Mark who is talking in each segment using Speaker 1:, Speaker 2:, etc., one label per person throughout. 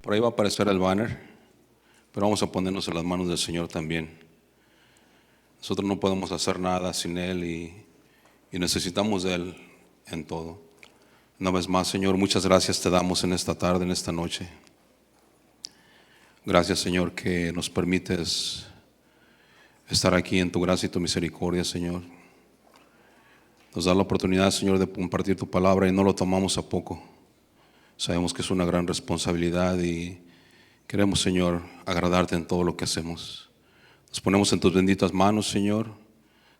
Speaker 1: Por ahí va a aparecer el banner, pero vamos a ponernos en las manos del Señor también. Nosotros no podemos hacer nada sin Él y necesitamos de Él en todo. Una vez más, Señor, muchas gracias te damos en esta tarde, en esta noche. Gracias, Señor, que nos permites estar aquí en tu gracia y tu misericordia, Señor. Nos da la oportunidad, Señor, de compartir tu palabra y no lo tomamos a poco. Sabemos que es una gran responsabilidad y queremos, Señor, agradarte en todo lo que hacemos. Nos ponemos en tus benditas manos, Señor,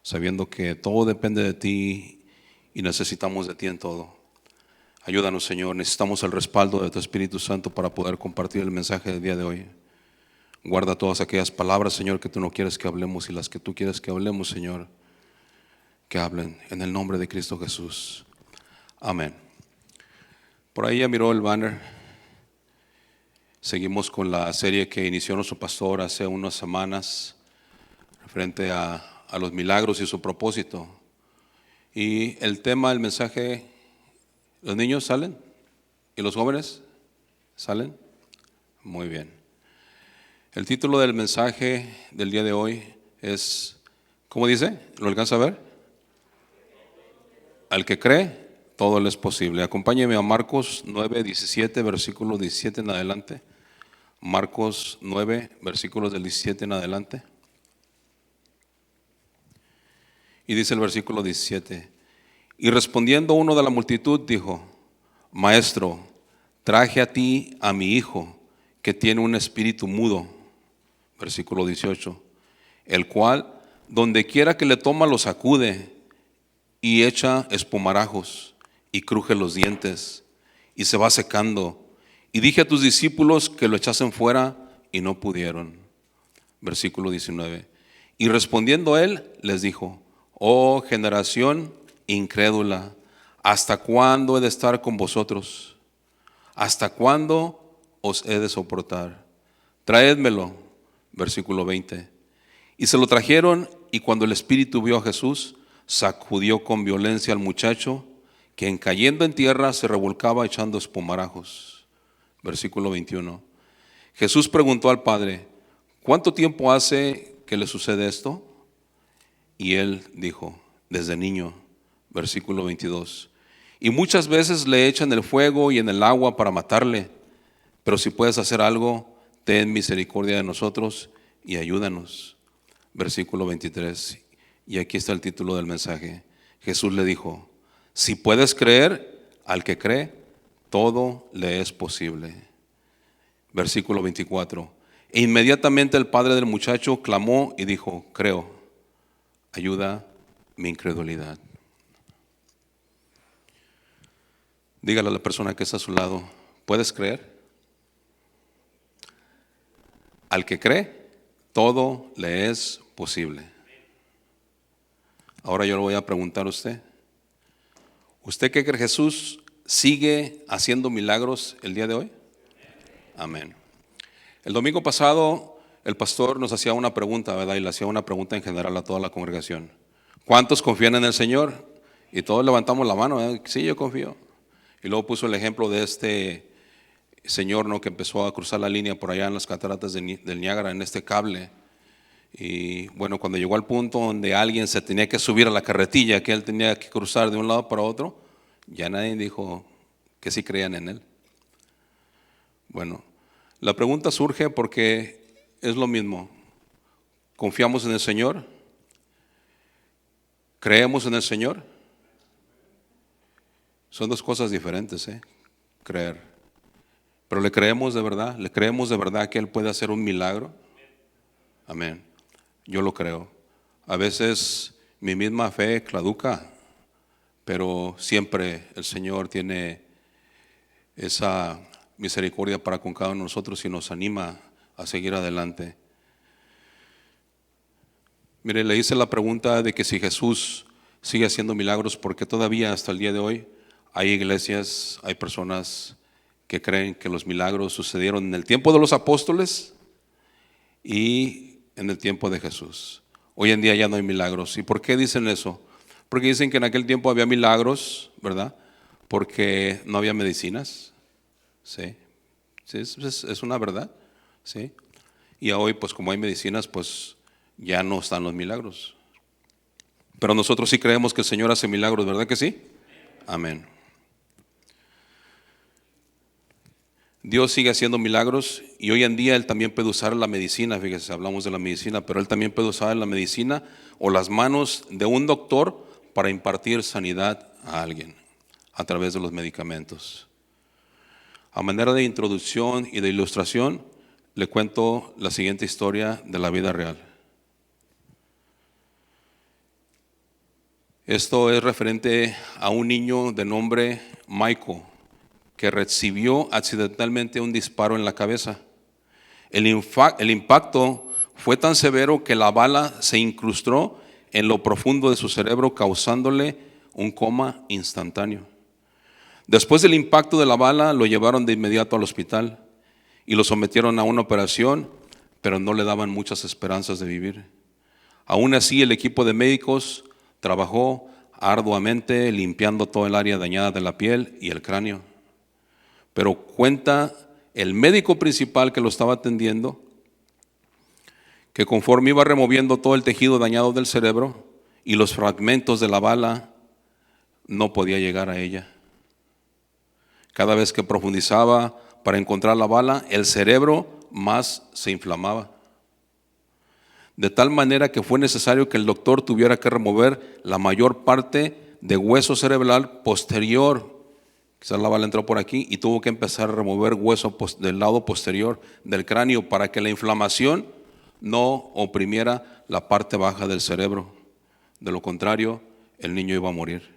Speaker 1: sabiendo que todo depende de ti y necesitamos de ti en todo. Ayúdanos, Señor, necesitamos el respaldo de tu Espíritu Santo para poder compartir el mensaje del día de hoy. Guarda todas aquellas palabras, Señor, que tú no quieres que hablemos y las que tú quieres que hablemos, Señor, que hablen en el nombre de Cristo Jesús. Amén. Por ahí ya miró el banner. Seguimos con la serie que inició nuestro pastor hace unas semanas referente a los milagros y su propósito. Y el tema, el mensaje, ¿los niños salen? ¿Y los jóvenes salen? Muy bien. El título del mensaje del día de hoy es, ¿cómo dice? ¿Lo alcanza a ver? Al que cree, todo le es posible. Acompáñeme a Marcos 9, 17, versículo 17 en adelante. Marcos 9, versículos del 17 en adelante. Y dice el versículo 17: y respondiendo uno de la multitud dijo: Maestro, traje a ti a mi hijo, que tiene un espíritu mudo. Versículo 18: el cual, donde quiera que le toma, lo sacude y echa espumarajos y cruje los dientes y se va secando. Y dije a tus discípulos que lo echasen fuera y no pudieron. Versículo 19: y respondiendo él les dijo: oh generación incrédula, ¿hasta cuándo he de estar con vosotros? ¿Hasta cuándo os he de soportar? Traédmelo. Versículo 20: y se lo trajeron, y cuando el espíritu vio a Jesús, sacudió con violencia al muchacho, que en cayendo en tierra se revolcaba echando espumarajos. Versículo 21: Jesús preguntó al padre: ¿cuánto tiempo hace que le sucede esto? Y él dijo: desde niño. Versículo 22: y muchas veces le echan el fuego y en el agua para matarle, pero si puedes hacer algo, ten misericordia de nosotros y ayúdanos. Versículo 23, y aquí está el título del mensaje. Jesús le dijo: si puedes creer, al que cree, todo le es posible. Versículo 24, e inmediatamente el padre del muchacho clamó y dijo: creo, ayuda mi incredulidad. Dígale a la persona que está a su lado: ¿puedes creer? Al que cree, todo le es posible. Ahora yo le voy a preguntar a usted: ¿usted qué cree? ¿Jesús sigue haciendo milagros el día de hoy? Amén. El domingo pasado el pastor nos hacía una pregunta, ¿verdad? Y le hacía una pregunta en general a toda la congregación: ¿cuántos confían en el Señor? Y todos levantamos la mano, ¿verdad? Sí, yo confío. Y luego puso el ejemplo de este señor, ¿no?, que empezó a cruzar la línea por allá en las cataratas del Niágara, en este cable. Y bueno, cuando llegó al punto donde alguien se tenía que subir a la carretilla que él tenía que cruzar de un lado para otro, ya nadie dijo que sí creían en él. Bueno, la pregunta surge porque es lo mismo. ¿Confiamos en el Señor? ¿Creemos en el Señor? Son dos cosas diferentes, creer. Pero ¿le creemos de verdad? ¿Le creemos de verdad que Él puede hacer un milagro? Amén. Yo lo creo. A veces mi misma fe caduca, pero siempre el Señor tiene esa misericordia para con cada uno de nosotros y nos anima a seguir adelante. Mire, le hice la pregunta de que si Jesús sigue haciendo milagros, porque todavía hasta el día de hoy hay iglesias, hay personas que creen que los milagros sucedieron en el tiempo de los apóstoles y en el tiempo de Jesús. Hoy en día ya no hay milagros. ¿Y por qué dicen eso? Porque dicen que en aquel tiempo había milagros, ¿verdad? Porque no había medicinas, ¿sí? Sí, es una verdad, ¿sí? Y hoy, pues como hay medicinas, pues ya no están los milagros. Pero nosotros sí creemos que el Señor hace milagros, ¿verdad que sí? Amén. Dios sigue haciendo milagros y hoy en día Él también puede usar la medicina. Fíjese, hablamos de la medicina, pero Él también puede usar la medicina o las manos de un doctor para impartir sanidad a alguien a través de los medicamentos. A manera de introducción y de ilustración, le cuento la siguiente historia de la vida real. Esto es referente a un niño de nombre Michael, que recibió accidentalmente un disparo en la cabeza. El impacto fue tan severo que la bala se incrustó en lo profundo de su cerebro, causándole un coma instantáneo. Después del impacto de la bala, lo llevaron de inmediato al hospital y lo sometieron a una operación, pero no le daban muchas esperanzas de vivir. Aún así, el equipo de médicos trabajó arduamente limpiando todo el área dañada de la piel y el cráneo. Pero cuenta el médico principal que lo estaba atendiendo que conforme iba removiendo todo el tejido dañado del cerebro y los fragmentos de la bala, no podía llegar a ella. Cada vez que profundizaba para encontrar la bala, el cerebro más se inflamaba. De tal manera que fue necesario que el doctor tuviera que remover la mayor parte de hueso cerebral posterior. Quizás la bala entró por aquí y tuvo que empezar a remover hueso del lado posterior del cráneo para que la inflamación no oprimiera la parte baja del cerebro. De lo contrario, el niño iba a morir.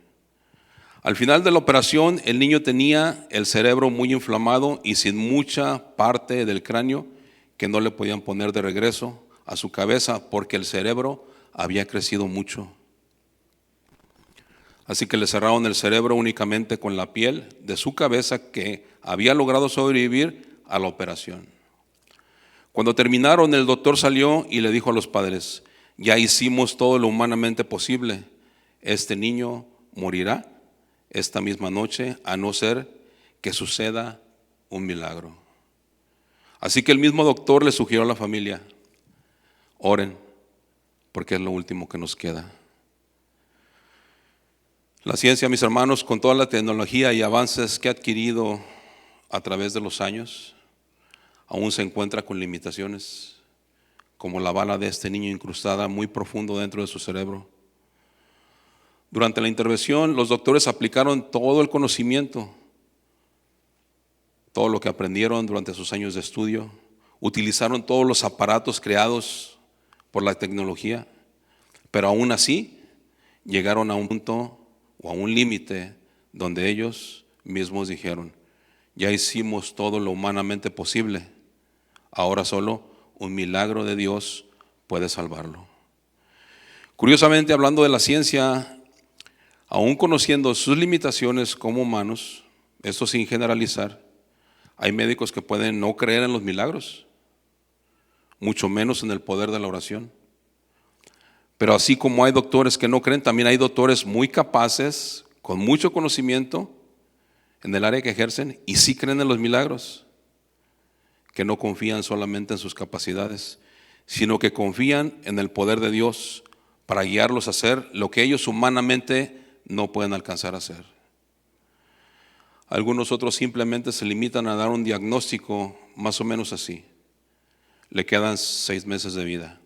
Speaker 1: Al final de la operación, el niño tenía el cerebro muy inflamado y sin mucha parte del cráneo que no le podían poner de regreso a su cabeza porque el cerebro había crecido mucho. Así que le cerraron el cerebro únicamente con la piel de su cabeza que había logrado sobrevivir a la operación. Cuando terminaron, el doctor salió y le dijo a los padres: ya hicimos todo lo humanamente posible. Este niño morirá esta misma noche, a no ser que suceda un milagro. Así que el mismo doctor le sugirió a la familia: oren, porque es lo último que nos queda. La ciencia, mis hermanos, con toda la tecnología y avances que ha adquirido a través de los años, aún se encuentra con limitaciones, como la bala de este niño incrustada muy profundo dentro de su cerebro. Durante la intervención, los doctores aplicaron todo el conocimiento, todo lo que aprendieron durante sus años de estudio, utilizaron todos los aparatos creados por la tecnología, pero aún así llegaron a un punto o a un límite donde ellos mismos dijeron: ya hicimos todo lo humanamente posible, ahora solo un milagro de Dios puede salvarlo. Curiosamente, hablando de la ciencia, aún conociendo sus limitaciones como humanos, esto sin generalizar, hay médicos que pueden no creer en los milagros, mucho menos en el poder de la oración. Pero así como hay doctores que no creen, también hay doctores muy capaces, con mucho conocimiento en el área que ejercen, y sí creen en los milagros, que no confían solamente en sus capacidades, sino que confían en el poder de Dios para guiarlos a hacer lo que ellos humanamente no pueden alcanzar a hacer. Algunos otros simplemente se limitan a dar un diagnóstico más o menos así: le quedan 6 meses de vida,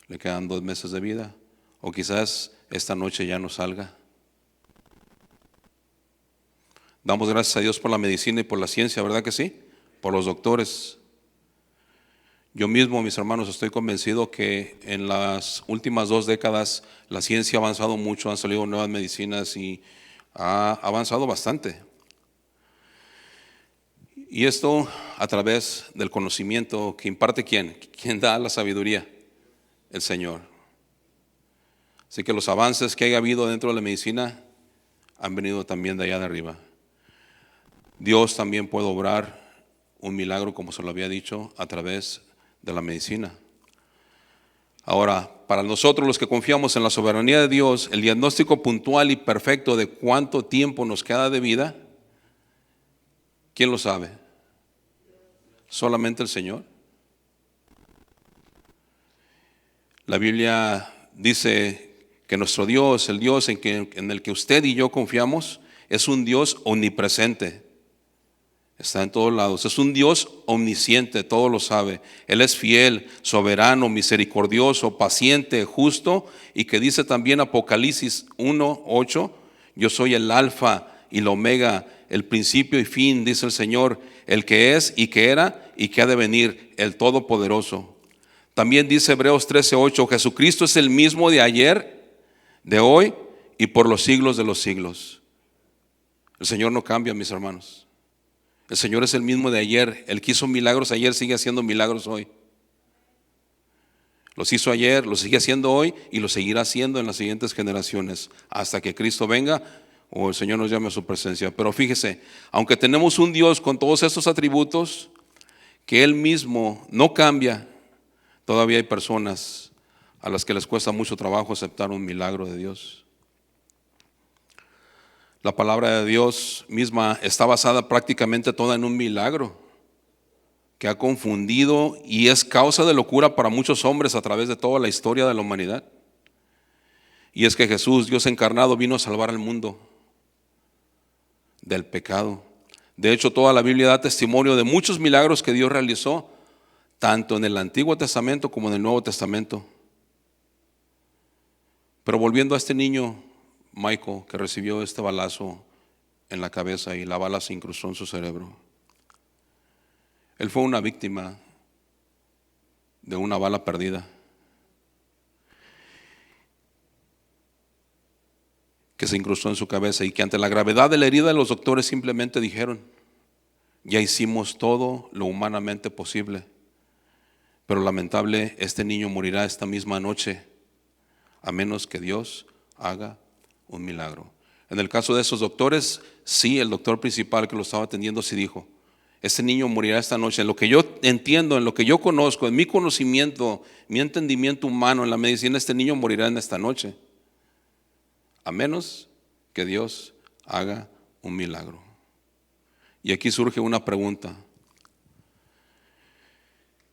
Speaker 1: le quedan 2 meses de vida, o quizás esta noche ya no salga. Damos gracias a Dios por la medicina y por la ciencia, ¿verdad que sí? Por los doctores. Yo mismo, mis hermanos, estoy convencido que en las últimas 2 décadas la ciencia ha avanzado mucho, han salido nuevas medicinas y ha avanzado bastante. Y esto a través del conocimiento que imparte ¿quién? ¿Quién da la sabiduría? El Señor. Así que los avances que haya habido dentro de la medicina han venido también de allá de arriba. Dios también puede obrar un milagro, como se lo había dicho, a través de la medicina. Ahora, para nosotros los que confiamos en la soberanía de Dios, el diagnóstico puntual y perfecto de cuánto tiempo nos queda de vida, ¿quién lo sabe? solamente el Señor. La Biblia dice que nuestro Dios, el Dios en el que usted y yo confiamos, es un Dios omnipresente. Está en todos lados. Es un Dios omnisciente, todo lo sabe. Él es fiel, soberano, misericordioso, paciente, justo, y que dice también Apocalipsis 1:8, yo soy el alfa y el omega, el principio y fin, dice el Señor, el que es y que era y que ha de venir, el todopoderoso. También dice Hebreos 13:8, Jesucristo es el mismo de ayer, de hoy y por los siglos de los siglos. El Señor no cambia, mis hermanos. El Señor es el mismo de ayer. El que hizo milagros ayer sigue haciendo milagros hoy. Los hizo ayer, los sigue haciendo hoy y los seguirá haciendo en las siguientes generaciones hasta que Cristo venga o el Señor nos llame a su presencia. Pero fíjese, aunque tenemos un Dios con todos estos atributos que Él mismo no cambia, todavía hay personas a las que les cuesta mucho trabajo aceptar un milagro de Dios. La palabra de Dios misma está basada prácticamente toda en un milagro que ha confundido y es causa de locura para muchos hombres a través de toda la historia de la humanidad. Y es que Jesús, Dios encarnado, vino a salvar al mundo del pecado. De hecho, toda la Biblia da testimonio de muchos milagros que Dios realizó, tanto en el Antiguo Testamento como en el Nuevo Testamento. Pero volviendo a este niño Michael, que recibió este balazo en la cabeza y la bala se incrustó en su cerebro. Él fue una víctima de una bala perdida, que se incrustó en su cabeza y que ante la gravedad de la herida los doctores simplemente dijeron, ya hicimos todo lo humanamente posible, pero lamentable, este niño morirá esta misma noche, a menos que Dios haga un milagro. En el caso de esos doctores, sí, el doctor principal que lo estaba atendiendo sí dijo, este niño morirá esta noche. En lo que yo entiendo, en lo que yo conozco, en mi conocimiento, mi entendimiento humano en la medicina, este niño morirá en esta noche, a menos que Dios haga un milagro. Y aquí surge una pregunta.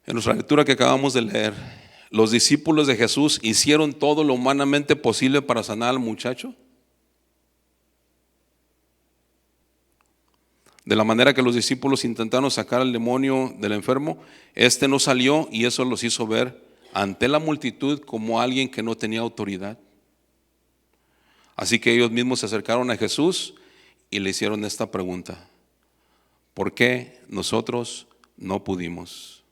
Speaker 1: En nuestra lectura que acabamos de leer, ¿los discípulos de Jesús hicieron todo lo humanamente posible para sanar al muchacho? De la manera que los discípulos intentaron sacar al demonio del enfermo, este no salió y eso los hizo ver ante la multitud como alguien que no tenía autoridad. Así que ellos mismos se acercaron a Jesús y le hicieron esta pregunta: ¿por qué nosotros no pudimos?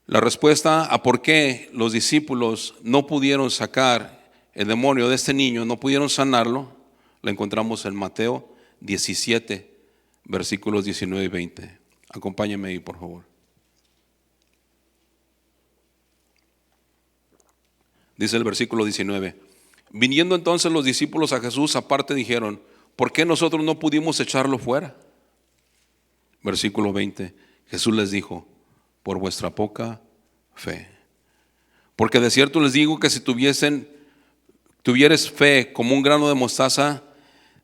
Speaker 1: La respuesta a por qué los discípulos no pudieron sacar el demonio de este niño, no pudieron sanarlo, la encontramos en Mateo 17, versículos 19 y 20. Acompáñenme ahí, por favor. Dice el versículo 19: viniendo entonces los discípulos a Jesús aparte dijeron, ¿por qué nosotros no pudimos echarlo fuera? Versículo 20, Jesús les dijo, por vuestra poca fe. Porque de cierto les digo que si tuvieres fe como un grano de mostaza,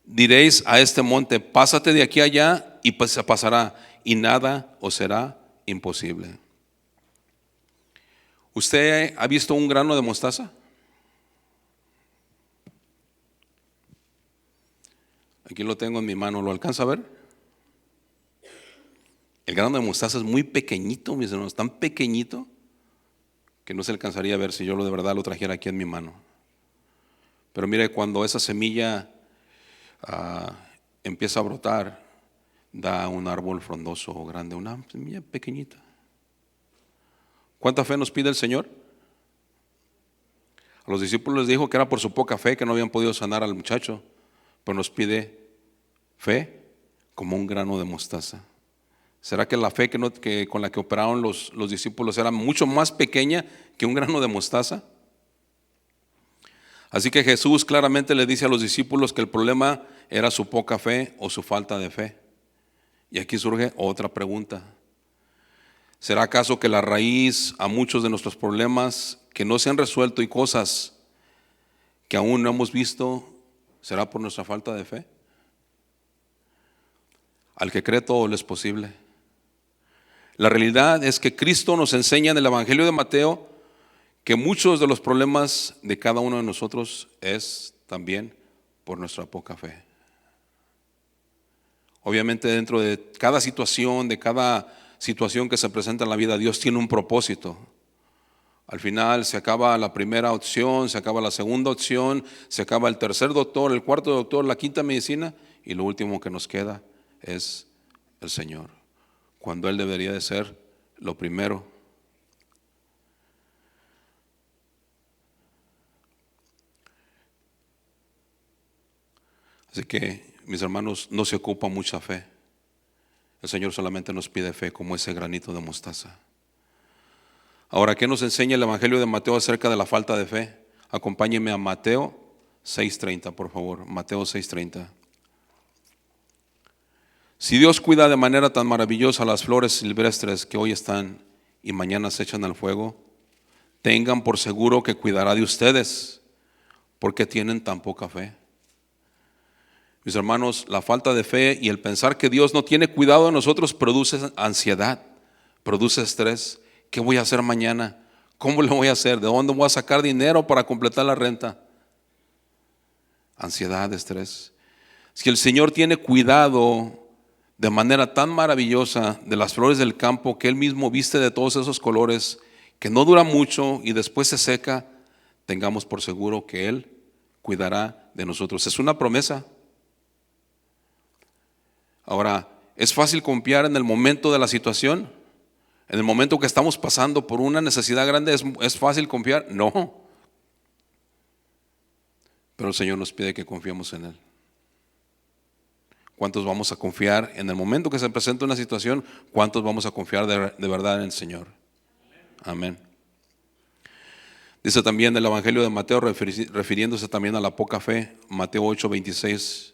Speaker 1: diréis a este monte, pásate de aquí allá, y pues se pasará, y nada os será imposible. ¿Usted ha visto un grano de mostaza? Aquí lo tengo en mi mano, ¿lo alcanza a ver? El grano de mostaza es muy pequeñito, mis hermanos, tan pequeñito que no se alcanzaría a ver si yo de verdad lo trajera aquí en mi mano. Pero mire, cuando esa semilla empieza a brotar, da un árbol frondoso o grande, una semilla pequeñita. ¿Cuánta fe nos pide el Señor? A los discípulos les dijo que era por su poca fe que no habían podido sanar al muchacho, pero nos pide fe como un grano de mostaza. ¿Será que la fe con la que operaron los discípulos era mucho más pequeña que un grano de mostaza? Así que Jesús claramente le dice a los discípulos que el problema era su poca fe o su falta de fe. Y aquí surge otra pregunta. ¿Será acaso que la raíz a muchos de nuestros problemas que no se han resuelto y cosas que aún no hemos visto, será por nuestra falta de fe? Al que cree todo le es posible. La realidad es que Cristo nos enseña en el Evangelio de Mateo que muchos de los problemas de cada uno de nosotros es también por nuestra poca fe. Obviamente dentro de cada situación que se presenta en la vida, Dios tiene un propósito. Al final se acaba la primera opción, se acaba la segunda opción, se acaba el tercer doctor, el cuarto doctor, la quinta medicina, y lo último que nos queda es el Señor, cuando Él debería de ser lo primero. Así que, mis hermanos, no se ocupa mucha fe. El Señor solamente nos pide fe como ese granito de mostaza. Ahora, ¿qué nos enseña el Evangelio de Mateo acerca de la falta de fe? Acompáñenme a Mateo 6:30, por favor. Mateo 6:30. Si Dios cuida de manera tan maravillosa las flores silvestres que hoy están y mañana se echan al fuego, tengan por seguro que cuidará de ustedes, porque tienen tan poca fe. Mis hermanos, la falta de fe y el pensar que Dios no tiene cuidado de nosotros produce ansiedad, produce estrés. ¿Qué voy a hacer mañana? ¿Cómo lo voy a hacer? ¿De dónde voy a sacar dinero para completar la renta? Ansiedad, estrés. Si el Señor tiene cuidado de manera tan maravillosa de las flores del campo, que Él mismo viste de todos esos colores, que no dura mucho y después se seca, tengamos por seguro que Él cuidará de nosotros. Es una promesa. Ahora, ¿es fácil confiar en el momento de la situación? En el momento que estamos pasando por una necesidad grande, ¿es fácil confiar? No. Pero el Señor nos pide que confiemos en Él. ¿Cuántos vamos a confiar en el momento que se presenta una situación? ¿Cuántos vamos a confiar de verdad en el Señor? Amén. Dice también el Evangelio de Mateo, refiriéndose también a la poca fe, Mateo 8:26.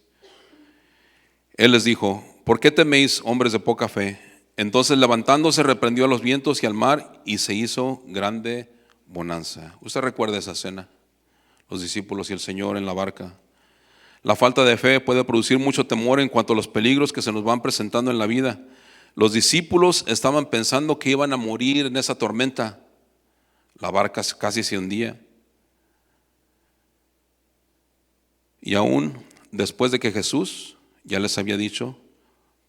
Speaker 1: Él les dijo: ¿por qué teméis, hombres de poca fe? Entonces levantándose reprendió a los vientos y al mar, y se hizo grande bonanza. ¿Usted recuerda esa escena? Los discípulos y el Señor en la barca. La falta de fe puede producir mucho temor en cuanto a los peligros que se nos van presentando en la vida. Los discípulos estaban pensando que iban a morir en esa tormenta. La barca casi se hundía. Y aún después de que Jesús ya les había dicho: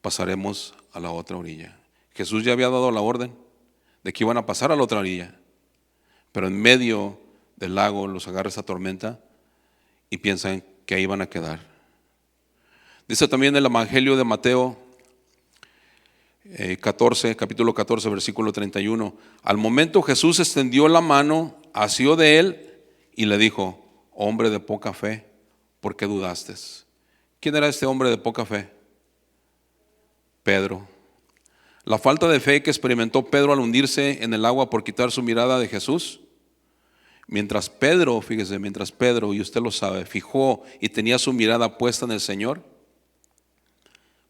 Speaker 1: pasaremos a la otra orilla. Jesús ya había dado la orden de que iban a pasar a la otra orilla. Pero en medio del lago los agarra esa tormenta y piensan que ahí van a quedar. Dice también el Evangelio de Mateo 14, capítulo 14, versículo 31. Al momento Jesús extendió la mano, asió de él y le dijo: hombre de poca fe, ¿por qué dudaste? ¿Quién era este hombre de poca fe? Pedro. La falta de fe que experimentó Pedro al hundirse en el agua por quitar su mirada de Jesús. Mientras Pedro, y usted lo sabe, fijó y tenía su mirada puesta en el Señor,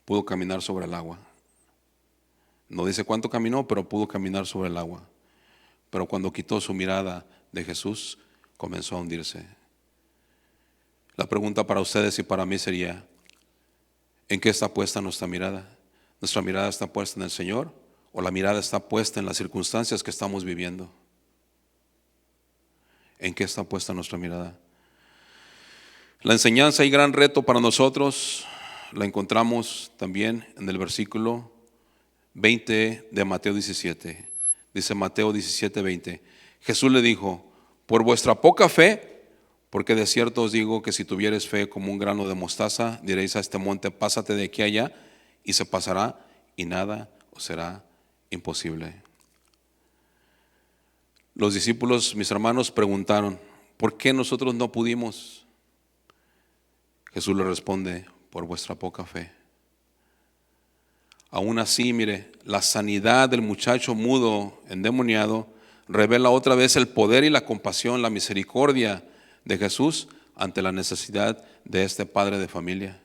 Speaker 1: pudo caminar sobre el agua. No dice cuánto caminó, pero pudo caminar sobre el agua. Pero cuando quitó su mirada de Jesús, comenzó a hundirse. La pregunta para ustedes y para mí sería: ¿en qué está puesta nuestra mirada? ¿Nuestra mirada está puesta en el Señor o la mirada está puesta en las circunstancias que estamos viviendo? ¿En qué está puesta nuestra mirada? La enseñanza y gran reto para nosotros la encontramos también en el versículo 20 de Mateo 17. Dice Mateo 17:20. Jesús le dijo: por vuestra poca fe, porque de cierto os digo que si tuviereis fe como un grano de mostaza, diréis a este monte: pásate de aquí a allá, y se pasará, y nada os será imposible. Los discípulos, mis hermanos, preguntaron: ¿por qué nosotros no pudimos? Jesús le responde: por vuestra poca fe. Aún así, mire, la sanidad del muchacho mudo, endemoniado, revela otra vez el poder y la compasión, la misericordia de Jesús ante la necesidad de este padre de familia.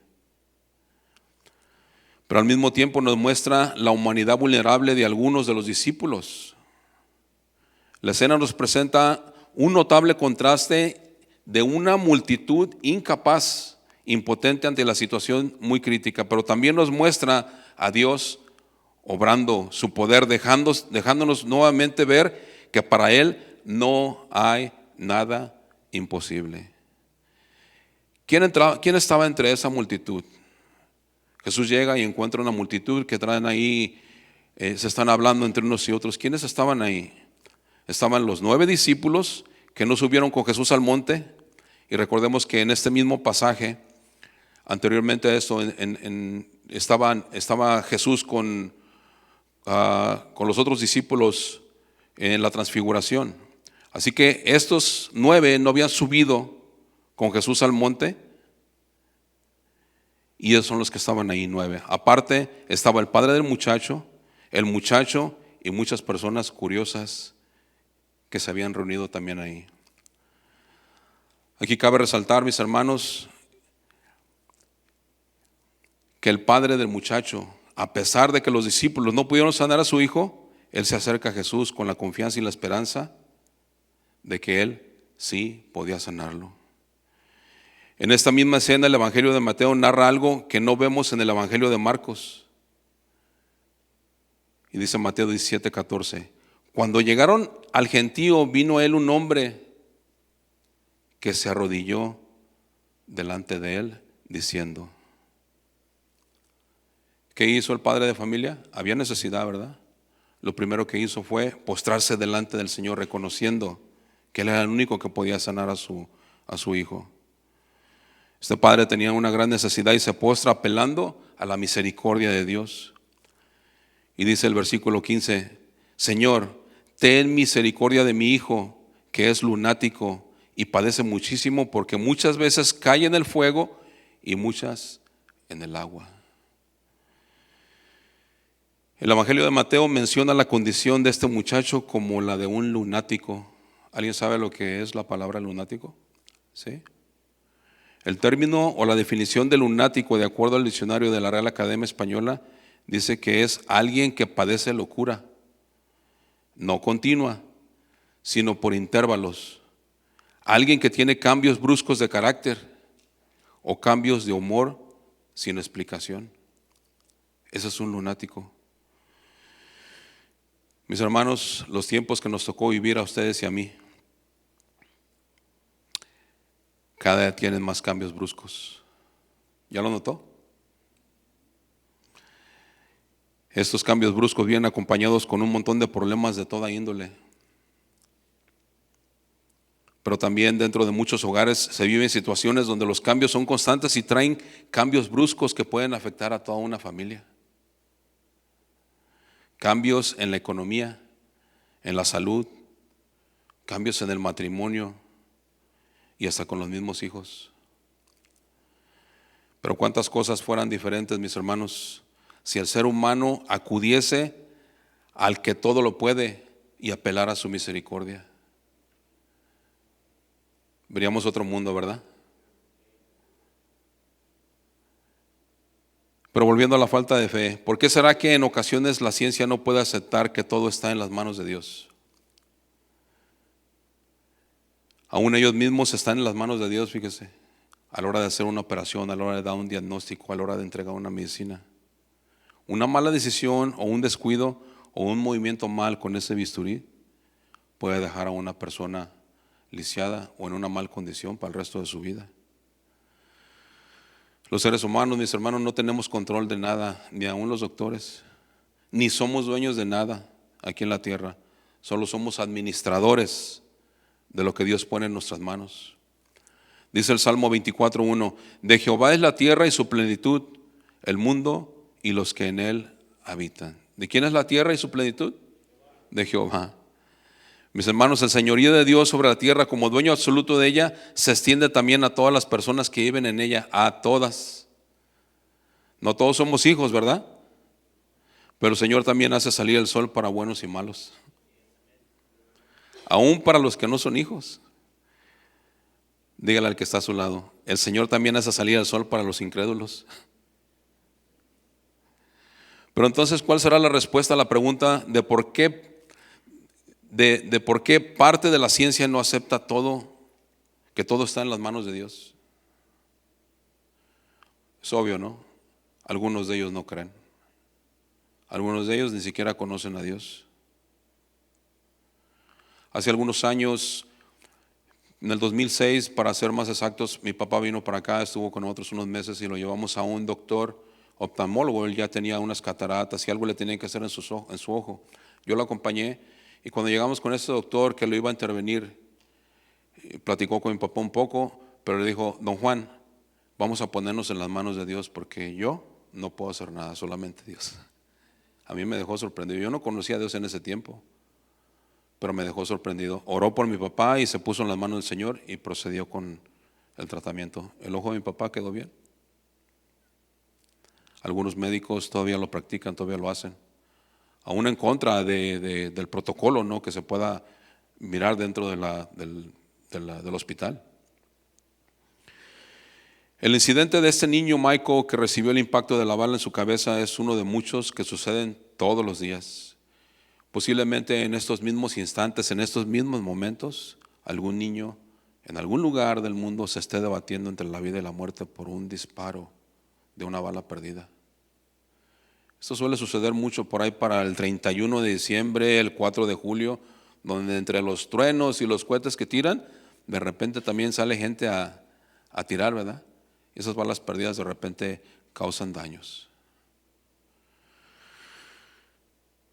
Speaker 1: Pero al mismo tiempo nos muestra la humanidad vulnerable de algunos de los discípulos. La escena nos presenta un notable contraste de una multitud incapaz, impotente ante la situación muy crítica, pero también nos muestra a Dios obrando su poder, dejándonos nuevamente ver que para Él no hay nada imposible. ¿Quién estaba entre esa multitud? Jesús llega y encuentra una multitud que traen ahí, se están hablando entre unos y otros. ¿Quiénes estaban ahí? Estaban los 9 discípulos que no subieron con Jesús al monte. Y recordemos que en este mismo pasaje, anteriormente a esto, estaba Jesús con los otros discípulos en la transfiguración. Así que estos 9 no habían subido con Jesús al monte, y ellos son los que estaban ahí, 9. Aparte estaba el padre del muchacho, el muchacho y muchas personas curiosas que se habían reunido también ahí. Aquí cabe resaltar, mis hermanos, que el padre del muchacho, a pesar de que los discípulos no pudieron sanar a su hijo, él se acerca a Jesús con la confianza y la esperanza de que él sí podía sanarlo. En esta misma escena el Evangelio de Mateo narra algo que no vemos en el Evangelio de Marcos. Y dice Mateo 17:14: cuando llegaron al gentío, vino él un hombre que se arrodilló delante de él, diciendo. ¿Qué hizo el padre de familia? Había necesidad, ¿verdad? Lo primero que hizo fue postrarse delante del Señor, reconociendo que Él era el único que podía sanar a su hijo. Este padre tenía una gran necesidad y se postra apelando a la misericordia de Dios. Y dice el versículo 15: Señor, ten misericordia de mi hijo, que es lunático y padece muchísimo, porque muchas veces cae en el fuego y muchas en el agua. El Evangelio de Mateo menciona la condición de este muchacho como la de un lunático. ¿Alguien sabe lo que es la palabra lunático? ¿Sí? El término o la definición de lunático, de acuerdo al diccionario de la Real Academia Española, dice que es alguien que padece locura, no continua, sino por intervalos. Alguien que tiene cambios bruscos de carácter o cambios de humor sin explicación. Ese es un lunático. Mis hermanos, los tiempos que nos tocó vivir a ustedes y a mí, cada día tienen más cambios bruscos. ¿Ya lo notó? Estos cambios bruscos vienen acompañados con un montón de problemas de toda índole. Pero también dentro de muchos hogares se viven situaciones donde los cambios son constantes y traen cambios bruscos que pueden afectar a toda una familia. Cambios en la economía, en la salud, cambios en el matrimonio y hasta con los mismos hijos. Pero cuántas cosas fueran diferentes, mis hermanos, si el ser humano acudiese al que todo lo puede y apelara a su misericordia. Veríamos otro mundo, ¿verdad? Pero volviendo a la falta de fe, ¿por qué será que en ocasiones la ciencia no puede aceptar que todo está en las manos de Dios? Aún ellos mismos están en las manos de Dios, fíjese, a la hora de hacer una operación, a la hora de dar un diagnóstico, a la hora de entregar una medicina. Una mala decisión o un descuido o un movimiento mal con ese bisturí puede dejar a una persona lisiada o en una mal condición para el resto de su vida. Los seres humanos, mis hermanos, no tenemos control de nada, ni aún los doctores, ni somos dueños de nada aquí en la tierra. Solo somos administradores de lo que Dios pone en nuestras manos. Dice el Salmo 24:1: de Jehová es la tierra y su plenitud, el mundo y los que en él habitan. ¿De quién es la tierra y su plenitud? De Jehová. Mis hermanos, el señorío de Dios sobre la tierra como dueño absoluto de ella se extiende también a todas las personas que viven en ella, a todas. No todos somos hijos, ¿verdad? Pero el Señor también hace salir el sol para buenos y malos, aún para los que no son hijos. Dígale al que está a su lado: el Señor también hace salir el sol para los incrédulos. Pero entonces, ¿cuál será la respuesta a la pregunta de por qué parte de la ciencia no acepta todo, que todo está en las manos de Dios? Es obvio, ¿no? Algunos de ellos no creen. Algunos de ellos ni siquiera conocen a Dios. Hace algunos años, en el 2006, para ser más exactos, mi papá vino para acá, estuvo con nosotros unos meses y lo llevamos a un doctor oftalmólogo. Él ya tenía unas cataratas y algo le tenían que hacer en su ojo. Yo lo acompañé y cuando llegamos con este doctor que lo iba a intervenir, platicó con mi papá un poco, pero le dijo: don Juan, vamos a ponernos en las manos de Dios porque yo no puedo hacer nada, solamente Dios. A mí me dejó sorprendido. Yo no conocía a Dios en ese tiempo, pero me dejó sorprendido. Oró por mi papá y se puso en las manos del Señor y procedió con el tratamiento. El ojo de mi papá quedó bien. Algunos médicos todavía lo practican, todavía lo hacen, aún en contra del protocolo, ¿no?, que se pueda mirar dentro del hospital. El incidente de este niño Michael que recibió el impacto de la bala en su cabeza es uno de muchos que suceden todos los días. Posiblemente en estos mismos instantes, en estos mismos momentos, algún niño en algún lugar del mundo se esté debatiendo entre la vida y la muerte por un disparo de una bala perdida. Esto suele suceder mucho por ahí para el 31 de diciembre, el 4 de julio, donde entre los truenos y los cohetes que tiran, de repente también sale gente a tirar, ¿verdad? Y esas balas perdidas de repente causan daños.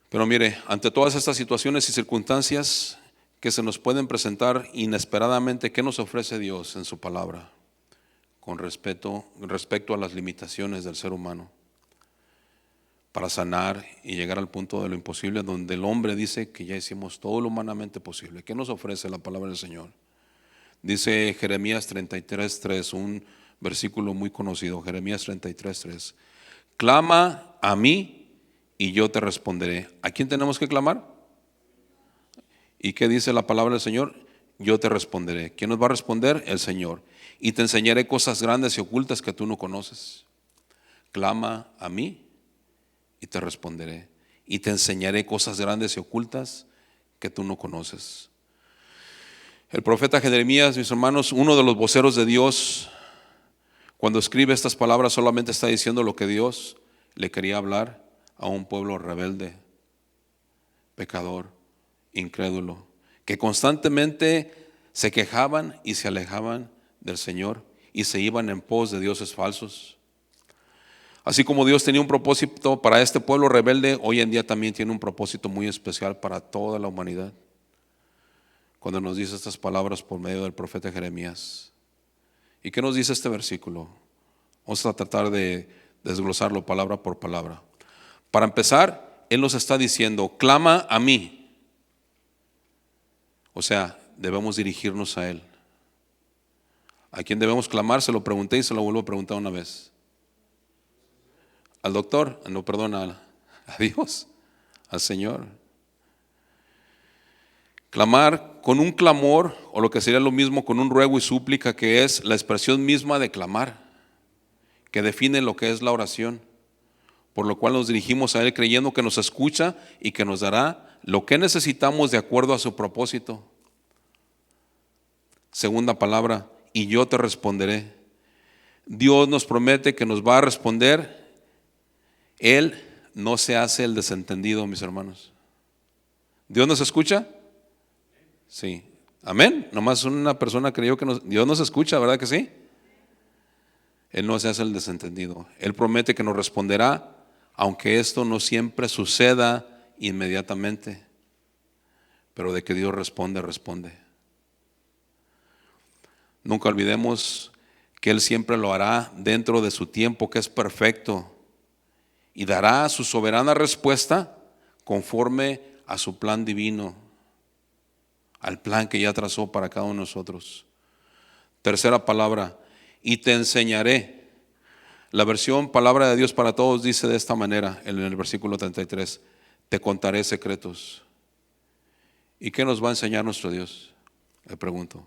Speaker 1: Pero mire, ante todas estas situaciones y circunstancias que se nos pueden presentar inesperadamente, ¿qué nos ofrece Dios en su palabra con respecto a las limitaciones del ser humano? Para sanar y llegar al punto de lo imposible, donde el hombre dice que ya hicimos todo lo humanamente posible. ¿Qué nos ofrece la palabra del Señor? Dice Jeremías 33:3, un versículo muy conocido, Jeremías 33:3. Clama a mí y yo te responderé. ¿A quién tenemos que clamar? ¿Y qué dice la palabra del Señor? Yo te responderé. ¿Quién nos va a responder? El Señor. Y te enseñaré cosas grandes y ocultas que tú no conoces. Clama a mí y te responderé, y te enseñaré cosas grandes y ocultas que tú no conoces. El profeta Jeremías, mis hermanos, uno de los voceros de Dios, cuando escribe estas palabras solamente está diciendo lo que Dios le quería hablar a un pueblo rebelde, pecador, incrédulo, que constantemente se quejaban y se alejaban del Señor y se iban en pos de dioses falsos. Así como Dios tenía un propósito para este pueblo rebelde, hoy en día también tiene un propósito muy especial para toda la humanidad. Cuando nos dice estas palabras por medio del profeta Jeremías. ¿Y qué nos dice este versículo? Vamos a tratar de desglosarlo palabra por palabra. Para empezar, Él nos está diciendo: clama a mí. O sea, debemos dirigirnos a Él. ¿A quién debemos clamar? Se lo pregunté y se lo vuelvo a preguntar una vez. Al doctor, no, perdona, a Dios, al Señor. Clamar con un clamor, o lo que sería lo mismo con un ruego y súplica, que es la expresión misma de clamar, que define lo que es la oración, por lo cual nos dirigimos a Él creyendo que nos escucha y que nos dará lo que necesitamos de acuerdo a su propósito. Segunda palabra, y yo te responderé. Dios nos promete que nos va a responder. Él no se hace el desentendido, mis hermanos. ¿Dios nos escucha? Sí. Amén. Nomás una persona creyó que Dios nos escucha, ¿verdad que sí? Él no se hace el desentendido. Él promete que nos responderá, aunque esto no siempre suceda inmediatamente. Pero de que Dios responde, responde. Nunca olvidemos que Él siempre lo hará dentro de su tiempo, que es perfecto. Y dará su soberana respuesta conforme a su plan divino, al plan que ya trazó para cada uno de nosotros. Tercera palabra, y te enseñaré. La versión Palabra de Dios para Todos dice de esta manera en el versículo 33, te contaré secretos. ¿Y qué nos va a enseñar nuestro Dios? Le pregunto.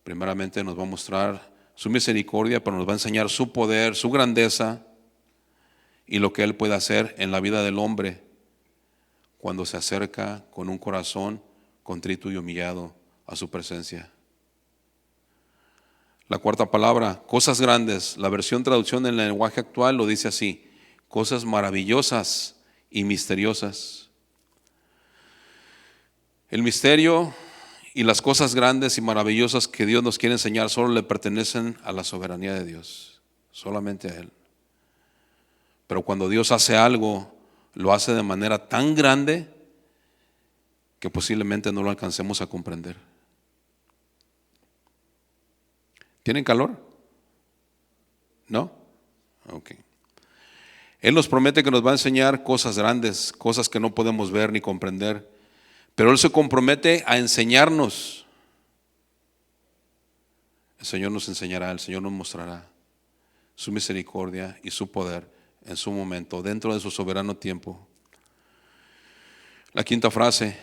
Speaker 1: Primeramente nos va a mostrar su misericordia, pero nos va a enseñar su poder, su grandeza, y lo que Él puede hacer en la vida del hombre cuando se acerca con un corazón contrito y humillado a su presencia. La cuarta palabra, cosas grandes. La versión traducción en el lenguaje actual lo dice así: cosas maravillosas y misteriosas. El misterio y las cosas grandes y maravillosas que Dios nos quiere enseñar solo le pertenecen a la soberanía de Dios, solamente a Él. Pero cuando Dios hace algo, lo hace de manera tan grande que posiblemente no lo alcancemos a comprender. ¿Tienen calor? ¿No? Ok. Él nos promete que nos va a enseñar cosas grandes, cosas que no podemos ver ni comprender, pero Él se compromete a enseñarnos. El Señor nos enseñará, el Señor nos mostrará su misericordia y su poder en su momento, dentro de su soberano tiempo. La quinta frase,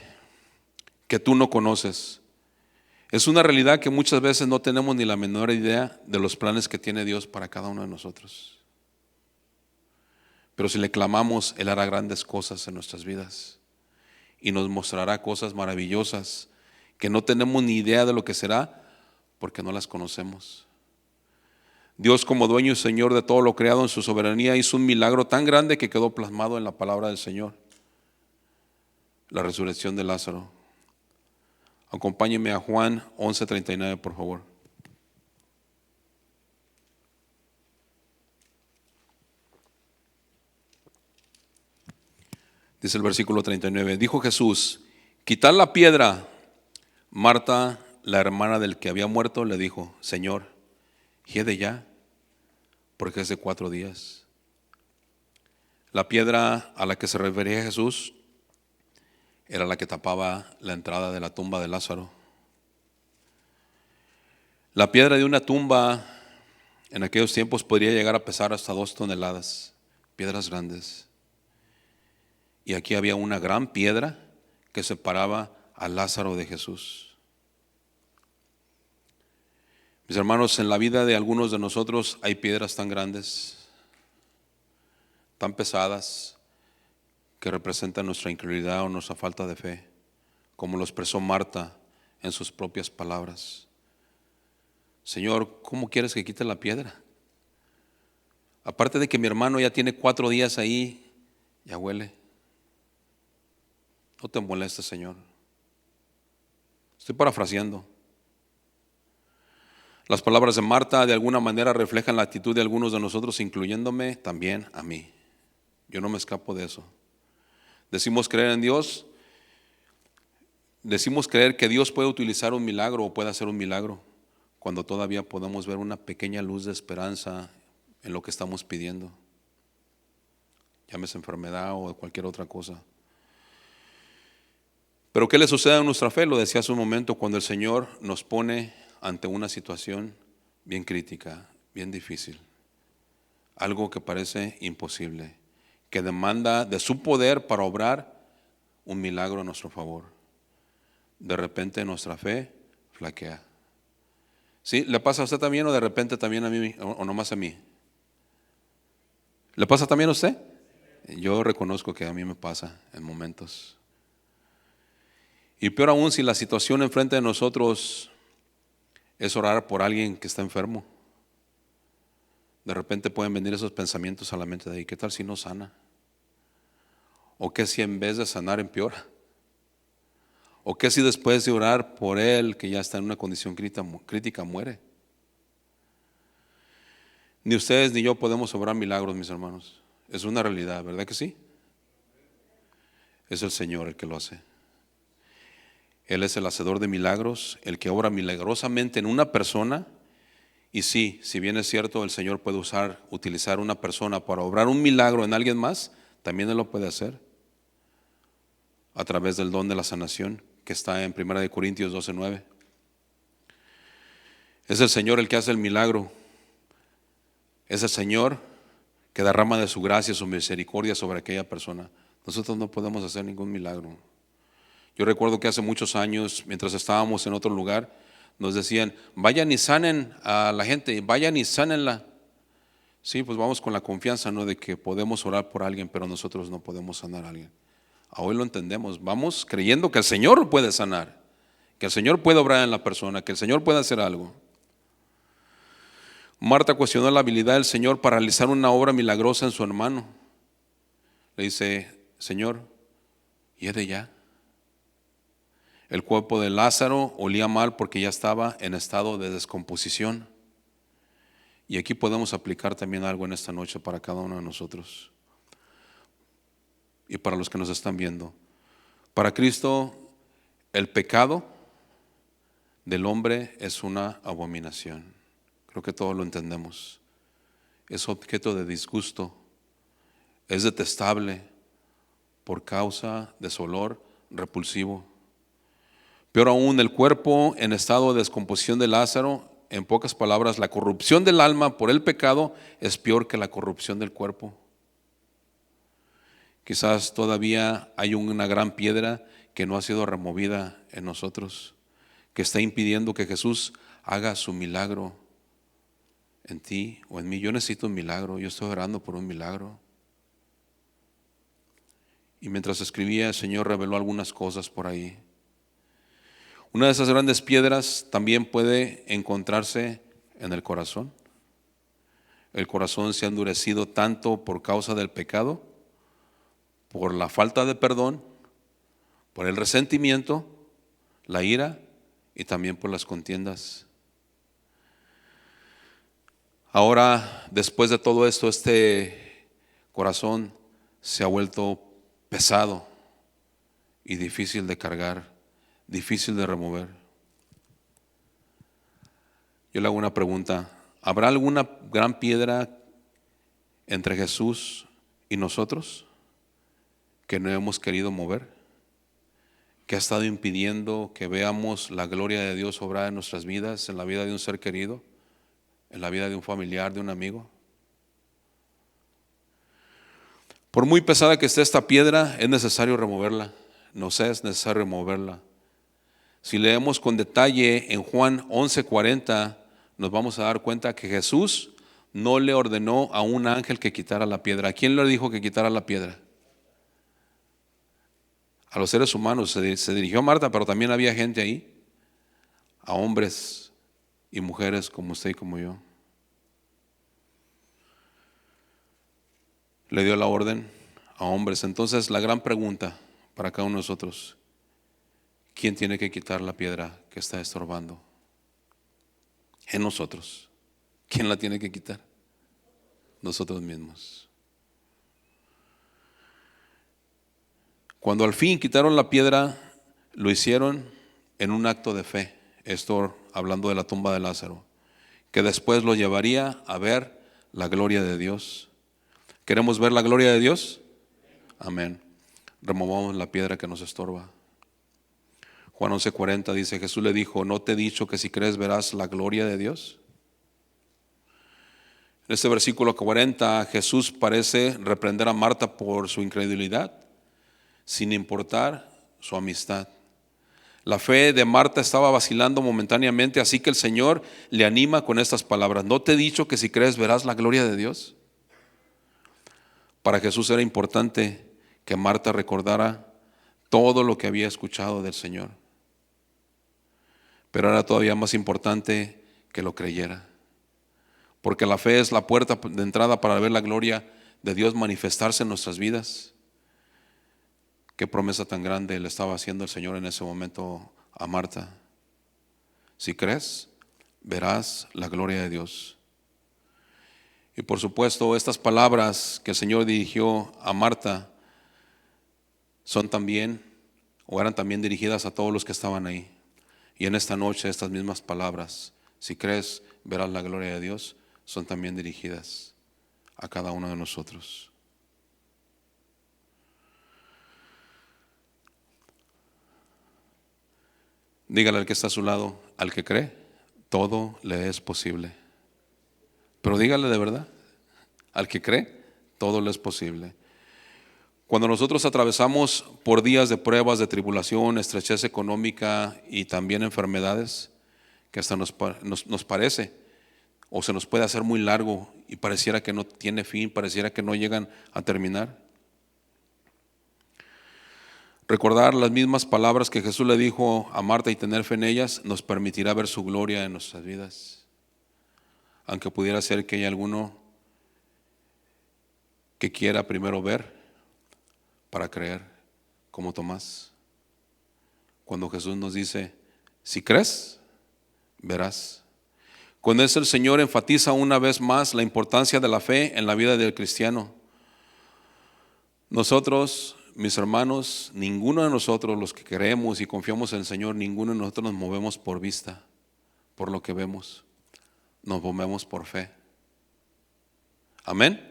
Speaker 1: que tú no conoces, es una realidad que muchas veces no tenemos ni la menor idea de los planes que tiene Dios para cada uno de nosotros. Pero si le clamamos, Él hará grandes cosas en nuestras vidas y nos mostrará cosas maravillosas que no tenemos ni idea de lo que será porque no las conocemos. Dios, como dueño y Señor de todo lo creado en su soberanía, hizo un milagro tan grande que quedó plasmado en la palabra del Señor: la resurrección de Lázaro. Acompáñeme a Juan 11:39, por favor. Dice el versículo 39, dijo Jesús: quitad la piedra. Marta, la hermana del que había muerto, le dijo: Señor, hiede ya, porque es de 4 días. La piedra a la que se refería Jesús era la que tapaba la entrada de la tumba de Lázaro. La piedra de una tumba en aquellos tiempos podría llegar a pesar hasta 2 toneladas, piedras grandes. Y aquí había una gran piedra que separaba a Lázaro de Jesús. Mis hermanos, en la vida de algunos de nosotros hay piedras tan grandes, tan pesadas, que representan nuestra incredulidad o nuestra falta de fe, como lo expresó Marta en sus propias palabras. Señor, ¿cómo quieres que quite la piedra? Aparte de que mi hermano ya tiene 4 días ahí, ya huele. No te molestes, Señor. Estoy parafraseando. Las palabras de Marta de alguna manera reflejan la actitud de algunos de nosotros, incluyéndome también a mí. Yo no me escapo de eso. Decimos creer en Dios, decimos creer que Dios puede utilizar un milagro o puede hacer un milagro, cuando todavía podemos ver una pequeña luz de esperanza en lo que estamos pidiendo, llámese enfermedad o cualquier otra cosa. Pero ¿qué le sucede a nuestra fe? Lo decía hace un momento, cuando el Señor nos pone ante una situación bien crítica, bien difícil, algo que parece imposible, que demanda de su poder para obrar un milagro a nuestro favor. De repente nuestra fe flaquea. ¿Sí? ¿Le pasa a usted también o de repente también a mí o nomás a mí? ¿Le pasa también a usted? Yo reconozco que a mí me pasa en momentos. Y peor aún si la situación enfrente de nosotros es orar por alguien que está enfermo. De repente pueden venir esos pensamientos a la mente de ahí: ¿qué tal si no sana? ¿O qué si en vez de sanar empeora? ¿O qué si después de orar por él, que ya está en una condición crítica, muere? Ni ustedes ni yo podemos obrar milagros, mis hermanos. Es una realidad, ¿verdad que sí? Es el Señor el que lo hace. Él es el hacedor de milagros, el que obra milagrosamente en una persona. Y sí, si bien es cierto, el Señor puede utilizar una persona para obrar un milagro en alguien más, también Él lo puede hacer a través del don de la sanación que está en 1 Corintios 12:9. Es el Señor el que hace el milagro. Es el Señor que derrama de su gracia, su misericordia sobre aquella persona. Nosotros no podemos hacer ningún milagro. Yo recuerdo que hace muchos años, mientras estábamos en otro lugar, nos decían: vayan y sanen a la gente, vayan y sánenla. Sí, pues vamos con la confianza, ¿no?, de que podemos orar por alguien, pero nosotros no podemos sanar a alguien. Hoy lo entendemos, vamos creyendo que el Señor puede sanar, que el Señor puede obrar en la persona, que el Señor puede hacer algo. Marta cuestionó la habilidad del Señor para realizar una obra milagrosa en su hermano. Le dice: Señor, hiede ya. El cuerpo de Lázaro olía mal porque ya estaba en estado de descomposición. Y aquí podemos aplicar también algo en esta noche para cada uno de nosotros y para los que nos están viendo. Para Cristo, el pecado del hombre es una abominación. Creo que todos lo entendemos. Es objeto de disgusto, es detestable por causa de su olor repulsivo. Peor aún, el cuerpo en estado de descomposición de Lázaro, en pocas palabras, la corrupción del alma por el pecado es peor que la corrupción del cuerpo. Quizás todavía hay una gran piedra que no ha sido removida en nosotros, que está impidiendo que Jesús haga su milagro en ti o en mí. Yo necesito un milagro, yo estoy orando por un milagro. Y mientras escribía, el Señor reveló algunas cosas por ahí. Una de esas grandes piedras también puede encontrarse en el corazón. El corazón se ha endurecido tanto por causa del pecado, por la falta de perdón, por el resentimiento, la ira y también por las contiendas. Ahora, después de todo esto, este corazón se ha vuelto pesado y difícil de cargar, difícil de remover. Yo le hago una pregunta: ¿habrá alguna gran piedra entre Jesús y nosotros que no hemos querido mover, que ha estado impidiendo que veamos la gloria de Dios obrar en nuestras vidas, en la vida de un ser querido, en la vida de un familiar, de un amigo? Por muy pesada que esté esta piedra, es necesario removerla. Nos es necesario removerla. Si leemos con detalle en Juan 11:40, nos vamos a dar cuenta que Jesús no le ordenó a un ángel que quitara la piedra. ¿A quién le dijo que quitara la piedra? A los seres humanos. Se dirigió a Marta, pero también había gente ahí, a hombres y mujeres como usted y como yo. Le dio la orden a hombres. Entonces, la gran pregunta para cada uno de nosotros: ¿quién tiene que quitar la piedra que está estorbando en nosotros? ¿Quién la tiene que quitar? Nosotros mismos. Cuando al fin quitaron la piedra, lo hicieron en un acto de fe. Esto hablando de la tumba de Lázaro, que después lo llevaría a ver la gloria de Dios. ¿Queremos ver la gloria de Dios? Amén. Removamos la piedra que nos estorba. Juan 11:40 dice: Jesús le dijo: ¿no te he dicho que si crees verás la gloria de Dios? En este versículo 40, Jesús parece reprender a Marta por su incredulidad, sin importar su amistad. La fe de Marta estaba vacilando momentáneamente, así que el Señor le anima con estas palabras: ¿no te he dicho que si crees verás la gloria de Dios? Para Jesús era importante que Marta recordara todo lo que había escuchado del Señor, pero era todavía más importante que lo creyera, porque la fe es la puerta de entrada para ver la gloria de Dios manifestarse en nuestras vidas. Qué promesa tan grande le estaba haciendo el Señor en ese momento a Marta: si crees, verás la gloria de Dios. Y por supuesto, estas palabras que el Señor dirigió a Marta son también, o eran también dirigidas a todos los que estaban ahí. Y en esta noche estas mismas palabras: si crees, verás la gloria de Dios, son también dirigidas a cada uno de nosotros. Dígale al que está a su lado: al que cree, todo le es posible. Pero dígale de verdad: al que cree, todo le es posible. Cuando nosotros atravesamos por días de pruebas, de tribulación, estrechez económica y también enfermedades, que hasta nos parece o se nos puede hacer muy largo y pareciera que no tiene fin, pareciera que no llegan a terminar. Recordar las mismas palabras que Jesús le dijo a Marta y tener fe en ellas nos permitirá ver su gloria en nuestras vidas. Aunque pudiera ser que haya alguno que quiera primero ver para creer, como Tomás. Cuando Jesús nos dice, si crees, verás. Con eso el Señor enfatiza una vez más la importancia de la fe en la vida del cristiano. Nosotros, mis hermanos, ninguno de nosotros, los que creemos y confiamos en el Señor, ninguno de nosotros nos movemos por vista, por lo que vemos. Nos movemos por fe. Amén.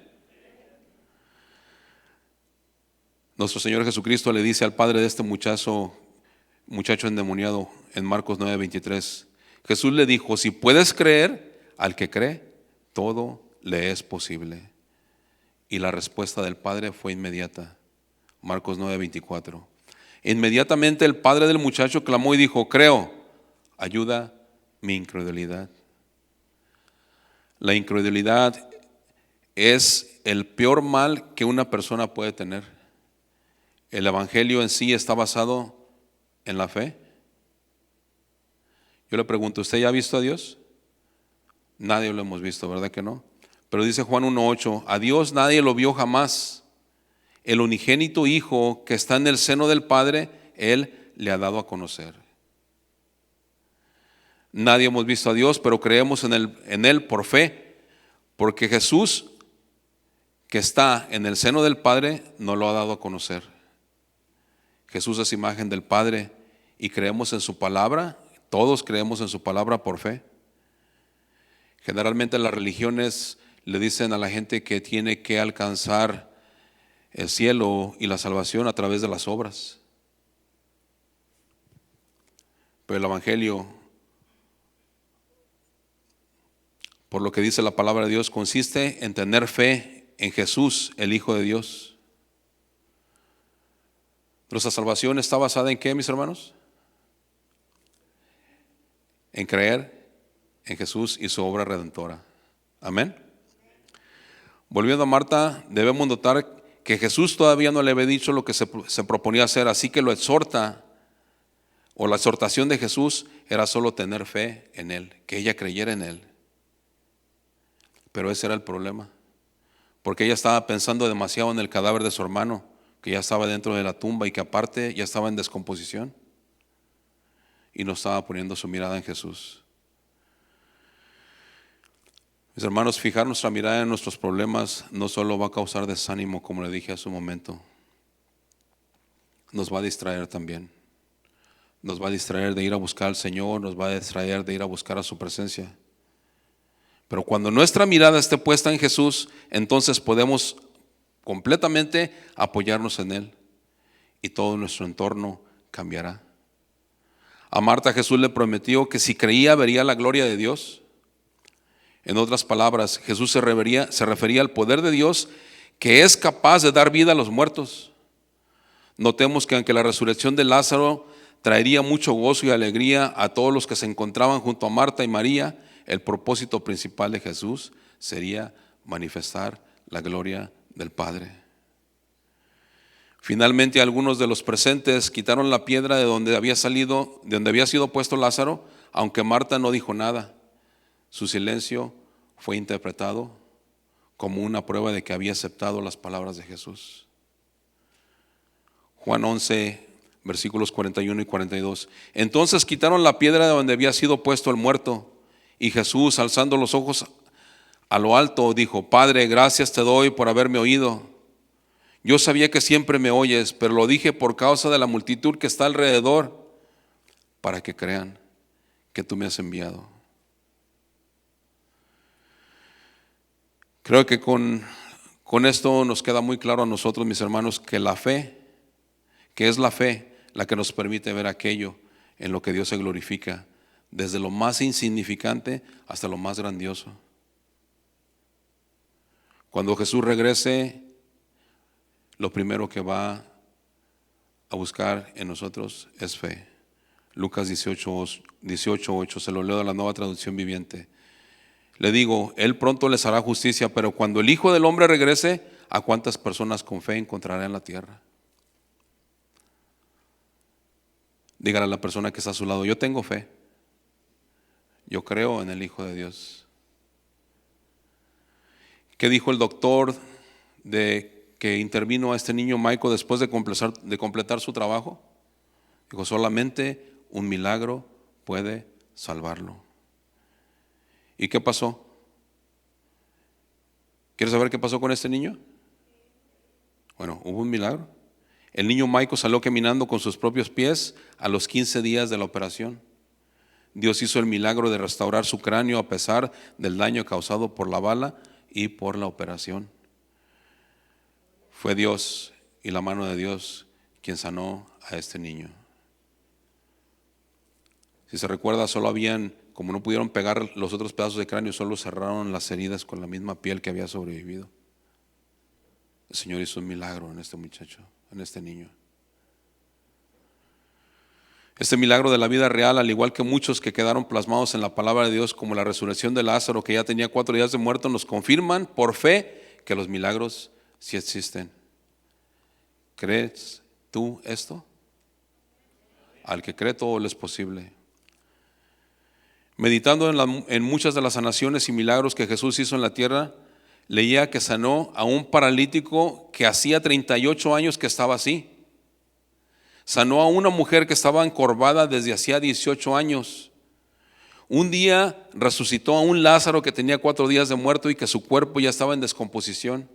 Speaker 1: Nuestro Señor Jesucristo le dice al padre de este muchacho endemoniado en Marcos 9:23. Jesús le dijo, si puedes creer, al que cree, todo le es posible. Y la respuesta del padre fue inmediata. Marcos 9:24. Inmediatamente el padre del muchacho clamó y dijo, creo, ayuda mi incredulidad. La incredulidad es el peor mal que una persona puede tener. El evangelio en sí está basado en la fe. Yo le pregunto, ¿usted ya ha visto a Dios? Nadie lo hemos visto, ¿verdad que no? Pero dice Juan 1:8, a Dios nadie lo vio jamás. El unigénito Hijo que está en el seno del Padre, Él le ha dado a conocer. Nadie hemos visto a Dios, pero creemos en Él por fe, porque Jesús, que está en el seno del Padre, nos lo ha dado a conocer. Jesús es imagen del Padre y creemos en su palabra. Todos creemos en su palabra por fe. Generalmente las religiones le dicen a la gente que tiene que alcanzar el cielo y la salvación a través de las obras. Pero el evangelio, por lo que dice la palabra de Dios, consiste en tener fe en Jesús, el Hijo de Dios. Nuestra salvación está basada en ¿qué, mis hermanos? En creer en Jesús y su obra redentora. Amén. Volviendo a Marta, debemos notar que Jesús todavía no le había dicho lo que se proponía hacer, así que lo exhorta, o la exhortación de Jesús era solo tener fe en Él, que ella creyera en Él. Pero ese era el problema, porque ella estaba pensando demasiado en el cadáver de su hermano, que ya estaba dentro de la tumba y que aparte ya estaba en descomposición, y no estaba poniendo su mirada en Jesús. Mis hermanos, fijar nuestra mirada en nuestros problemas no solo va a causar desánimo, como le dije hace un momento, nos va a distraer también. Nos va a distraer de ir a buscar al Señor, nos va a distraer de ir a buscar a su presencia. Pero cuando nuestra mirada esté puesta en Jesús, entonces podemos completamente apoyarnos en Él y todo nuestro entorno cambiará. A Marta Jesús le prometió que si creía vería la gloria de Dios. En otras palabras, Jesús se refería al poder de Dios que es capaz de dar vida a los muertos. Notemos que aunque la resurrección de Lázaro traería mucho gozo y alegría a todos los que se encontraban junto a Marta y María, el propósito principal de Jesús sería manifestar la gloria del Padre. Finalmente, algunos de los presentes quitaron la piedra de donde había sido puesto Lázaro, aunque Marta no dijo nada. Su silencio fue interpretado como una prueba de que había aceptado las palabras de Jesús. Juan 11, versículos 41 y 42. Entonces quitaron la piedra de donde había sido puesto el muerto, y Jesús, alzando los ojos a lo alto, dijo: Padre, gracias te doy por haberme oído. Yo sabía que siempre me oyes, pero lo dije por causa de la multitud que está alrededor, para que crean que tú me has enviado. Creo que con esto nos queda muy claro a nosotros, mis hermanos, que la fe, que es la fe la que nos permite ver aquello en lo que Dios se glorifica, desde lo más insignificante hasta lo más grandioso. Cuando Jesús regrese, lo primero que va a buscar en nosotros es fe. Lucas 18:8, se lo leo de la Nueva Traducción Viviente. Le digo, Él pronto les hará justicia, pero cuando el Hijo del Hombre regrese, ¿a cuántas personas con fe encontrará en la tierra? Dígale a la persona que está a su lado: yo tengo fe, yo creo en el Hijo de Dios. ¿Qué dijo el doctor de que intervino a este niño Michael después de completar su trabajo? Dijo, solamente un milagro puede salvarlo. ¿Y qué pasó? ¿Quieres saber qué pasó con este niño? Bueno, hubo un milagro. El niño Michael salió caminando con sus propios pies a los 15 días de la operación. Dios hizo el milagro de restaurar su cráneo a pesar del daño causado por la bala y por la operación. Fue Dios y la mano de Dios quien sanó a este niño. Si se recuerda, como no pudieron pegar los otros pedazos de cráneo, solo cerraron las heridas con la misma piel que había sobrevivido. El Señor hizo un milagro en este muchacho, en este niño. Este milagro de la vida real, al igual que muchos que quedaron plasmados en la palabra de Dios, como la resurrección de Lázaro, que ya tenía 4 días de muerto, nos confirman por fe que los milagros sí existen. ¿Crees tú esto? Al que cree todo le es posible. Meditando en muchas de las sanaciones y milagros que Jesús hizo en la tierra, leía que sanó a un paralítico que hacía 38 años que estaba así. Sanó a una mujer que estaba encorvada desde hacía 18 años. Un día resucitó a un Lázaro que tenía 4 días de muerto y que su cuerpo ya estaba en descomposición.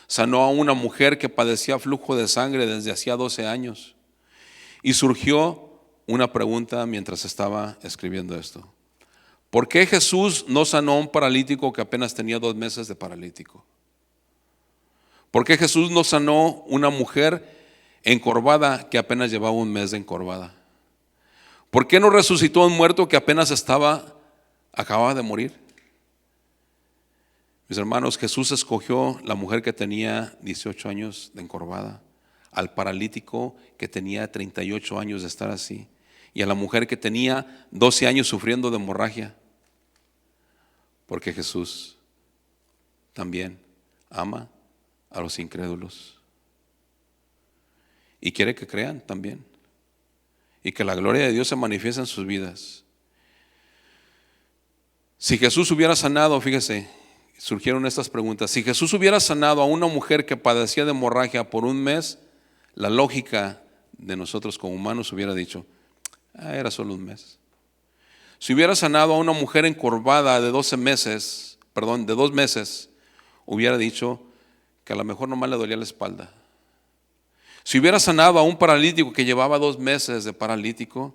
Speaker 1: Sanó a una mujer que padecía flujo de sangre desde hacía 12 años. Y surgió una pregunta mientras estaba escribiendo esto. ¿Por qué Jesús no sanó a un paralítico que apenas tenía 2 meses de paralítico? ¿Por qué Jesús no sanó una mujer encorvada que apenas llevaba 1 mes de encorvada? ¿Por qué no resucitó a un muerto que apenas acababa de morir? Mis hermanos, Jesús escogió la mujer que tenía 18 años de encorvada, al paralítico que tenía 38 años de estar así, y a la mujer que tenía 12 años sufriendo de hemorragia, porque Jesús también ama a los incrédulos y quiere que crean también, y que la gloria de Dios se manifieste en sus vidas. Si Jesús hubiera sanado, fíjese, surgieron estas preguntas. Si Jesús hubiera sanado a una mujer que padecía de hemorragia por 1 mes, la lógica de nosotros como humanos hubiera dicho, era solo 1 mes. Si hubiera sanado a una mujer encorvada de 2 meses, hubiera dicho que a lo mejor nomás le dolía la espalda. Si hubiera sanado a un paralítico que llevaba 2 meses de paralítico,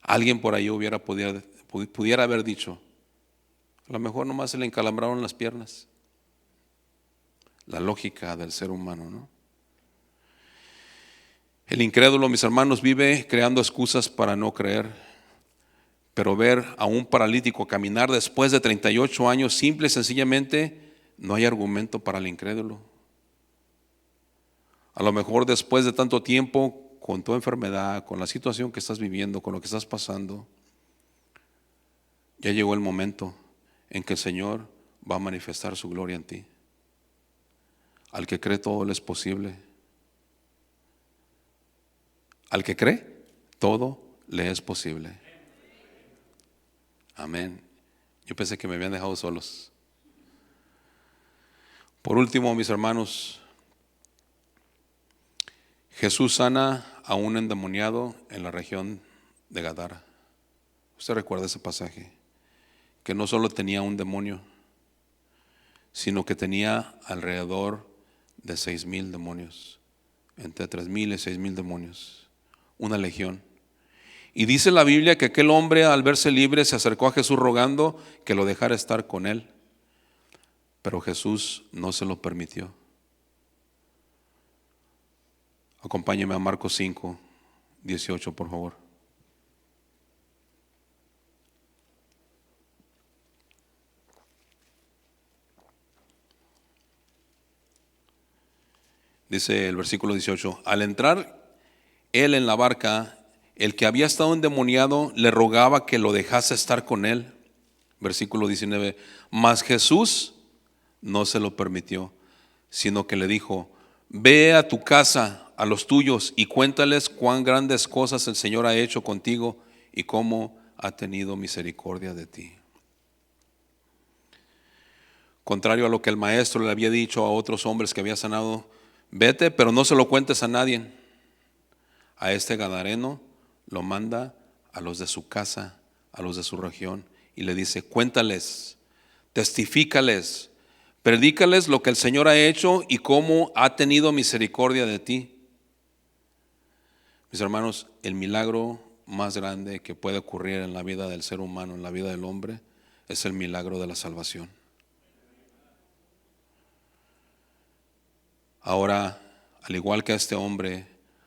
Speaker 1: alguien por ahí pudiera haber dicho, a lo mejor nomás se le encalambraron las piernas. La lógica del ser humano, ¿no? El incrédulo, mis hermanos, vive creando excusas para no creer. Pero ver a un paralítico caminar después de 38 años, simple y sencillamente, no hay argumento para el incrédulo. A lo mejor después de tanto tiempo, con tu enfermedad, con la situación que estás viviendo, con lo que estás pasando, ya llegó el momento en que el Señor va a manifestar su gloria en ti. Al que cree todo le es posible. Al que cree todo le es posible. Amén. Yo pensé que me habían dejado solos. Por último, mis hermanos, Jesús sana a un endemoniado en la región de Gadara. Usted recuerda ese pasaje, que no solo tenía un demonio, sino que tenía alrededor de 6,000 demonios, entre 3,000 y 6,000 demonios, una legión. Y dice la Biblia que aquel hombre, al verse libre, se acercó a Jesús rogando que lo dejara estar con él, pero Jesús no se lo permitió. Acompáñeme a Marcos 5:18, por favor. Dice el versículo 18: al entrar él en la barca, el que había estado endemoniado le rogaba que lo dejase estar con él. Versículo 19: mas Jesús no se lo permitió, sino que le dijo: ve a tu casa, a los tuyos, y cuéntales cuán grandes cosas el Señor ha hecho contigo y cómo ha tenido misericordia de ti. contrario a lo que el maestro le había dicho a otros hombres que había sanado, vete, pero no se lo cuentes a nadie. A este gadareno lo manda a los de su casa, a los de su región, y le dice, cuéntales, testifícales, predícales lo que el Señor ha hecho y cómo ha tenido misericordia de ti. Mis hermanos, el milagro más grande que puede ocurrir en la vida del ser humano, en la vida del hombre, es el milagro de la salvación. Ahora, al igual que a este hombre,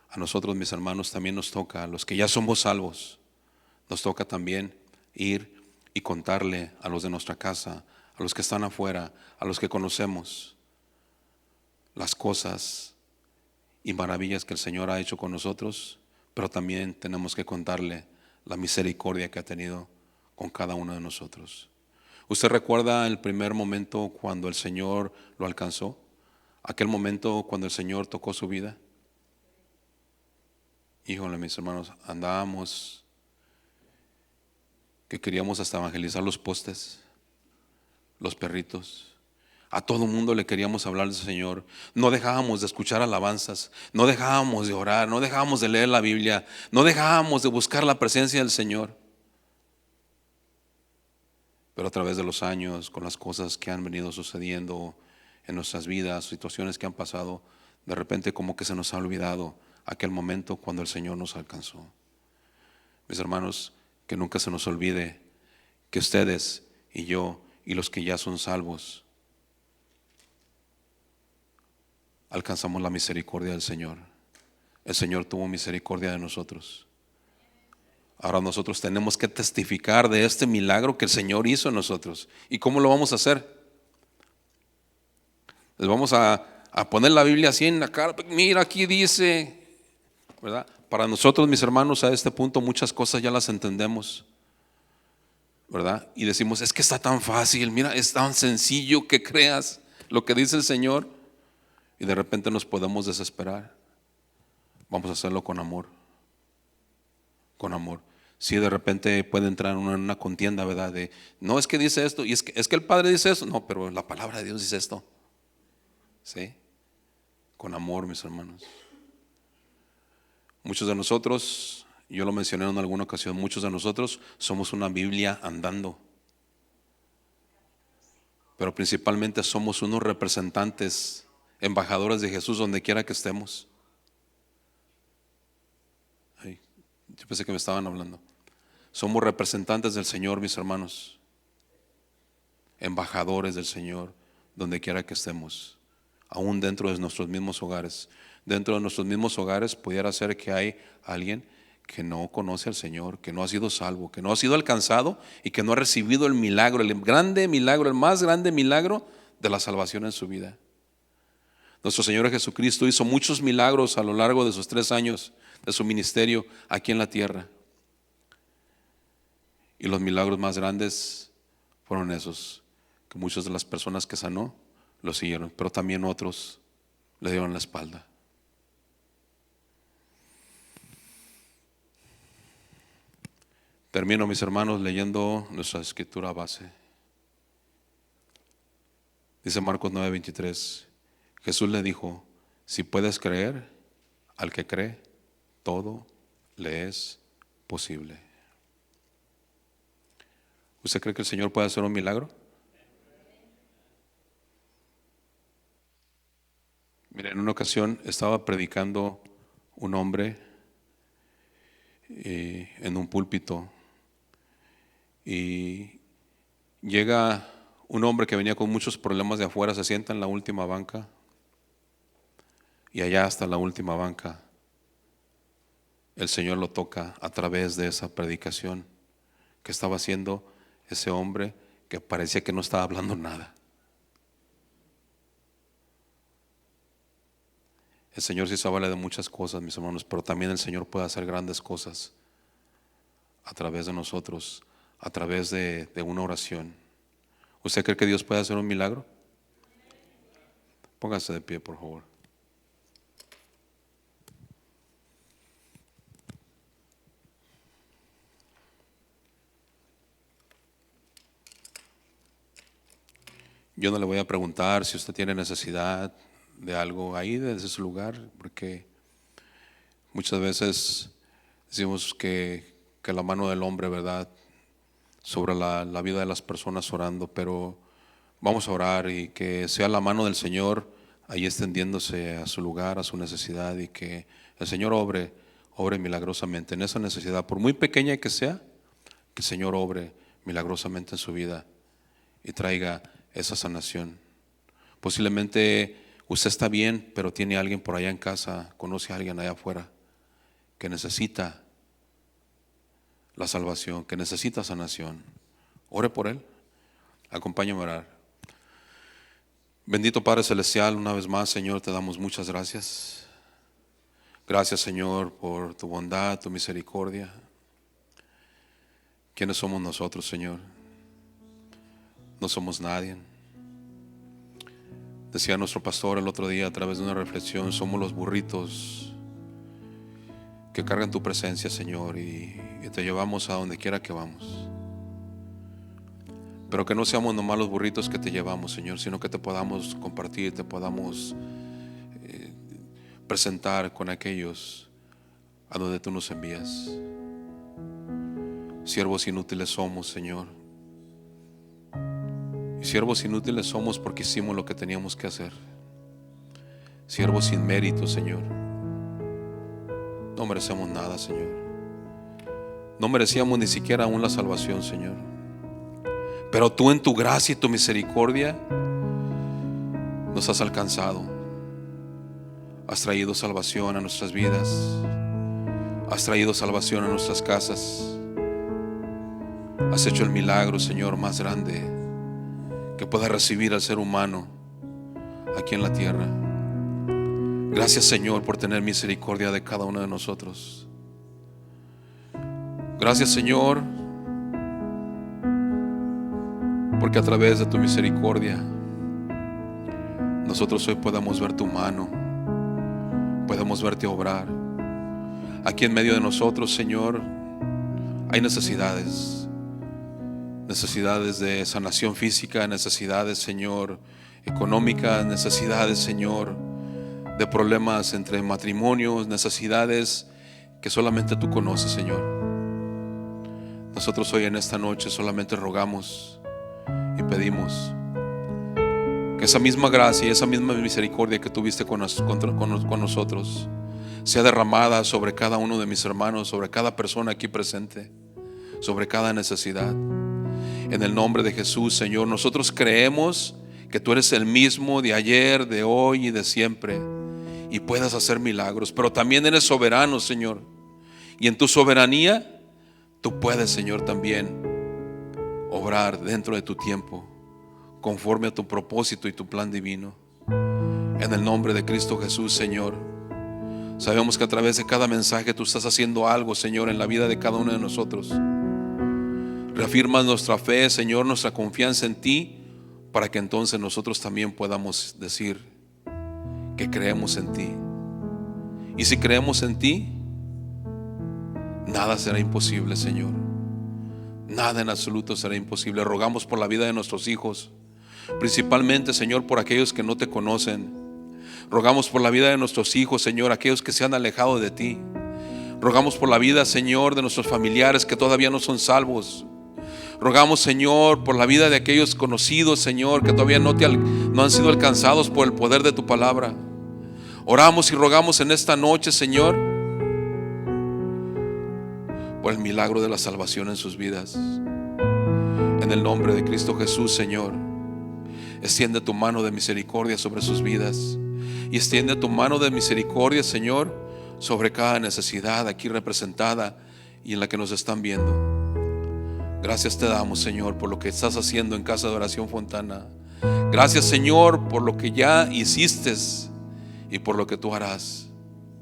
Speaker 1: a nosotros, mis hermanos, también nos toca, a los que ya somos salvos, nos toca también ir y contarle a los de nuestra casa, a los que están afuera, a los que conocemos, las cosas y maravillas que el Señor ha hecho con nosotros, pero también tenemos que contarle la misericordia que ha tenido con cada uno de nosotros. ¿Usted recuerda el primer momento cuando el Señor lo alcanzó? Aquel momento cuando el Señor tocó su vida. Híjole, mis hermanos, andábamos que queríamos hasta evangelizar los postes, los perritos. A todo mundo le queríamos hablar del Señor. No dejábamos de escuchar alabanzas, no dejábamos de orar, no dejábamos de leer la Biblia, no dejábamos de buscar la presencia del Señor. Pero a través de los años, con las cosas que han venido sucediendo en nuestras vidas, situaciones que han pasado, de repente como que se nos ha olvidado aquel momento cuando el Señor nos alcanzó. Mis hermanos, que nunca se nos olvide que ustedes y yo y los que ya son salvos alcanzamos la misericordia del Señor. El Señor tuvo misericordia de nosotros. Ahora nosotros tenemos que testificar de este milagro que el Señor hizo en nosotros. ¿Y cómo lo vamos a hacer? Les vamos a poner la Biblia así en la cara. Mira, aquí dice, ¿verdad? Para nosotros, mis hermanos, a este punto muchas cosas ya las entendemos, ¿verdad? Y decimos, es que está tan fácil, mira, es tan sencillo que creas lo que dice el Señor. Y de repente nos podemos desesperar. Vamos a hacerlo con amor. Con amor. Si de repente puede entrar uno en una contienda, ¿verdad? De, no es que dice esto, y es que el Padre dice eso. No, pero la palabra de Dios dice esto. ¿Sí? Con amor, mis hermanos. Muchos de nosotros, yo lo mencioné en alguna ocasión, muchos de nosotros somos una Biblia andando. Pero principalmente somos unos representantes, embajadores de Jesús donde quiera que estemos. Ay, yo pensé que me estaban hablando. Somos representantes del Señor, mis hermanos. Embajadores del Señor donde quiera que estemos. Aún dentro de nuestros mismos hogares. Dentro de nuestros mismos hogares pudiera ser que hay alguien que no conoce al Señor, que no ha sido salvo, que no ha sido alcanzado y que no ha recibido el milagro, el grande milagro, el más grande milagro de la salvación en su vida. Nuestro Señor Jesucristo hizo muchos milagros a lo largo de sus 3 años de su ministerio aquí en la tierra. Y los milagros más grandes fueron esos, que muchas de las personas que sanó lo siguieron, pero también otros le dieron la espalda. Termino, mis hermanos, leyendo nuestra escritura base. Dice Marcos 9:23. Jesús le dijo, si puedes creer, al que cree, todo le es posible. ¿Usted cree que el Señor puede hacer un milagro? Mire, en una ocasión estaba predicando un hombre en un púlpito y llega un hombre que venía con muchos problemas de afuera, se sienta en la última banca y allá hasta la última banca el Señor lo toca a través de esa predicación que estaba haciendo ese hombre que parecía que no estaba hablando nada. El Señor sí se vale de muchas cosas, mis hermanos, pero también el Señor puede hacer grandes cosas a través de nosotros, a través de una oración. ¿Usted cree que Dios puede hacer un milagro? Póngase de pie, por favor. Yo no le voy a preguntar si usted tiene necesidad de algo ahí desde su lugar, porque muchas veces decimos que la mano del hombre, ¿verdad?, sobre la vida de las personas orando, pero vamos a orar y que sea la mano del Señor ahí extendiéndose a su lugar, a su necesidad, y que el Señor obre milagrosamente en esa necesidad, por muy pequeña que sea, que el Señor obre milagrosamente en su vida y traiga esa sanación. Posiblemente usted está bien, pero tiene a alguien por allá en casa, conoce a alguien allá afuera que necesita la salvación, que necesita sanación. Ore por él. Acompáñame a orar. Bendito Padre Celestial, una vez más, Señor, te damos muchas gracias. Gracias, Señor, por tu bondad, tu misericordia. ¿Quiénes somos nosotros, Señor? No somos nadie. Decía nuestro pastor el otro día a través de una reflexión, somos los burritos que cargan tu presencia, Señor, y te llevamos a donde quiera que vamos. Pero que no seamos nomás los burritos que te llevamos, Señor, sino que te podamos compartir, te podamos presentar con aquellos a donde tú nos envías. Siervos inútiles somos, Señor. Y siervos inútiles somos porque hicimos lo que teníamos que hacer. Siervos sin mérito, Señor. No merecemos nada, Señor. No merecíamos ni siquiera aún la salvación, Señor. Pero tú en tu gracia y tu misericordia nos has alcanzado. Has traído salvación a nuestras vidas. Has traído salvación a nuestras casas. Has hecho el milagro, Señor, más grande que pueda recibir al ser humano aquí en la tierra. Gracias, Señor, por tener misericordia de cada uno de nosotros. Gracias, Señor, porque a través de tu misericordia nosotros hoy podemos ver tu mano, podemos verte obrar. Aquí en medio de nosotros, Señor, hay necesidades de sanación física, necesidades, Señor, económicas, necesidades, Señor, de problemas entre matrimonios, necesidades que solamente tú conoces, Señor. Nosotros hoy en esta noche solamente rogamos y pedimos que esa misma gracia y esa misma misericordia que tuviste con nosotros sea derramada sobre cada uno de mis hermanos, sobre cada persona aquí presente, sobre cada necesidad. En el nombre de Jesús, Señor, nosotros creemos que tú eres el mismo de ayer, de hoy y de siempre, y puedas hacer milagros, pero también eres soberano, Señor, y en tu soberanía tú puedes, Señor, también obrar dentro de tu tiempo, conforme a tu propósito y tu plan divino. En el nombre de Cristo Jesús, Señor, sabemos que a través de cada mensaje tú estás haciendo algo, Señor, en la vida de cada uno de nosotros. Reafirmas nuestra fe, Señor, nuestra confianza en ti, para que entonces nosotros también podamos decir que creemos en ti. Y si creemos en ti, nada será imposible, Señor. Nada en absoluto será imposible. Rogamos por la vida de nuestros hijos, principalmente, Señor, por aquellos que no te conocen. Rogamos por la vida de nuestros hijos, Señor, aquellos que se han alejado de ti. Rogamos por la vida, Señor, de nuestros familiares que todavía no son salvos. Rogamos, Señor, por la vida de aquellos conocidos, Señor, que todavía no han sido alcanzados por el poder de tu palabra. Oramos y rogamos en esta noche, Señor, por el milagro de la salvación en sus vidas. En el nombre de Cristo Jesús, Señor, extiende tu mano de misericordia sobre sus vidas. Y extiende tu mano de misericordia, Señor, sobre cada necesidad aquí representada y en la que nos están viendo. Gracias te damos, Señor, por lo que estás haciendo en Casa de Oración Fontana. Gracias, Señor, por lo que ya hiciste y por lo que tú harás.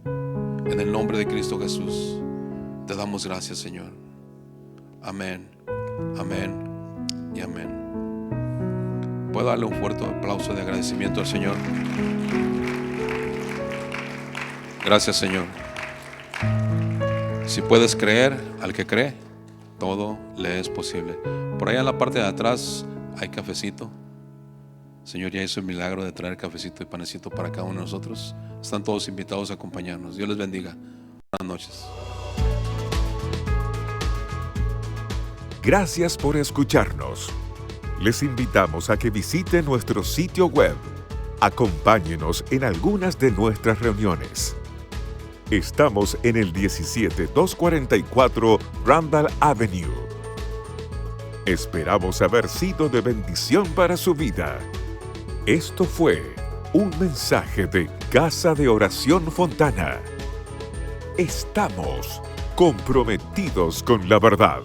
Speaker 1: En el nombre de Cristo Jesús te damos gracias, Señor. Amén, amén y amén. ¿Puedo darle un fuerte aplauso de agradecimiento al Señor? Gracias, Señor. Si puedes creer, al que cree, todo le es posible. Por allá en la parte de atrás hay cafecito. Señor ya hizo el milagro de traer cafecito y panecito para cada uno de nosotros. Están todos invitados a acompañarnos. Dios les bendiga. Buenas noches.
Speaker 2: Gracias por escucharnos. Les invitamos a que visiten nuestro sitio web. Acompáñenos en algunas de nuestras reuniones. Estamos en el 17244 Randall Avenue. Esperamos haber sido de bendición para su vida. Esto fue un mensaje de Casa de Oración Fontana. Estamos comprometidos con la verdad.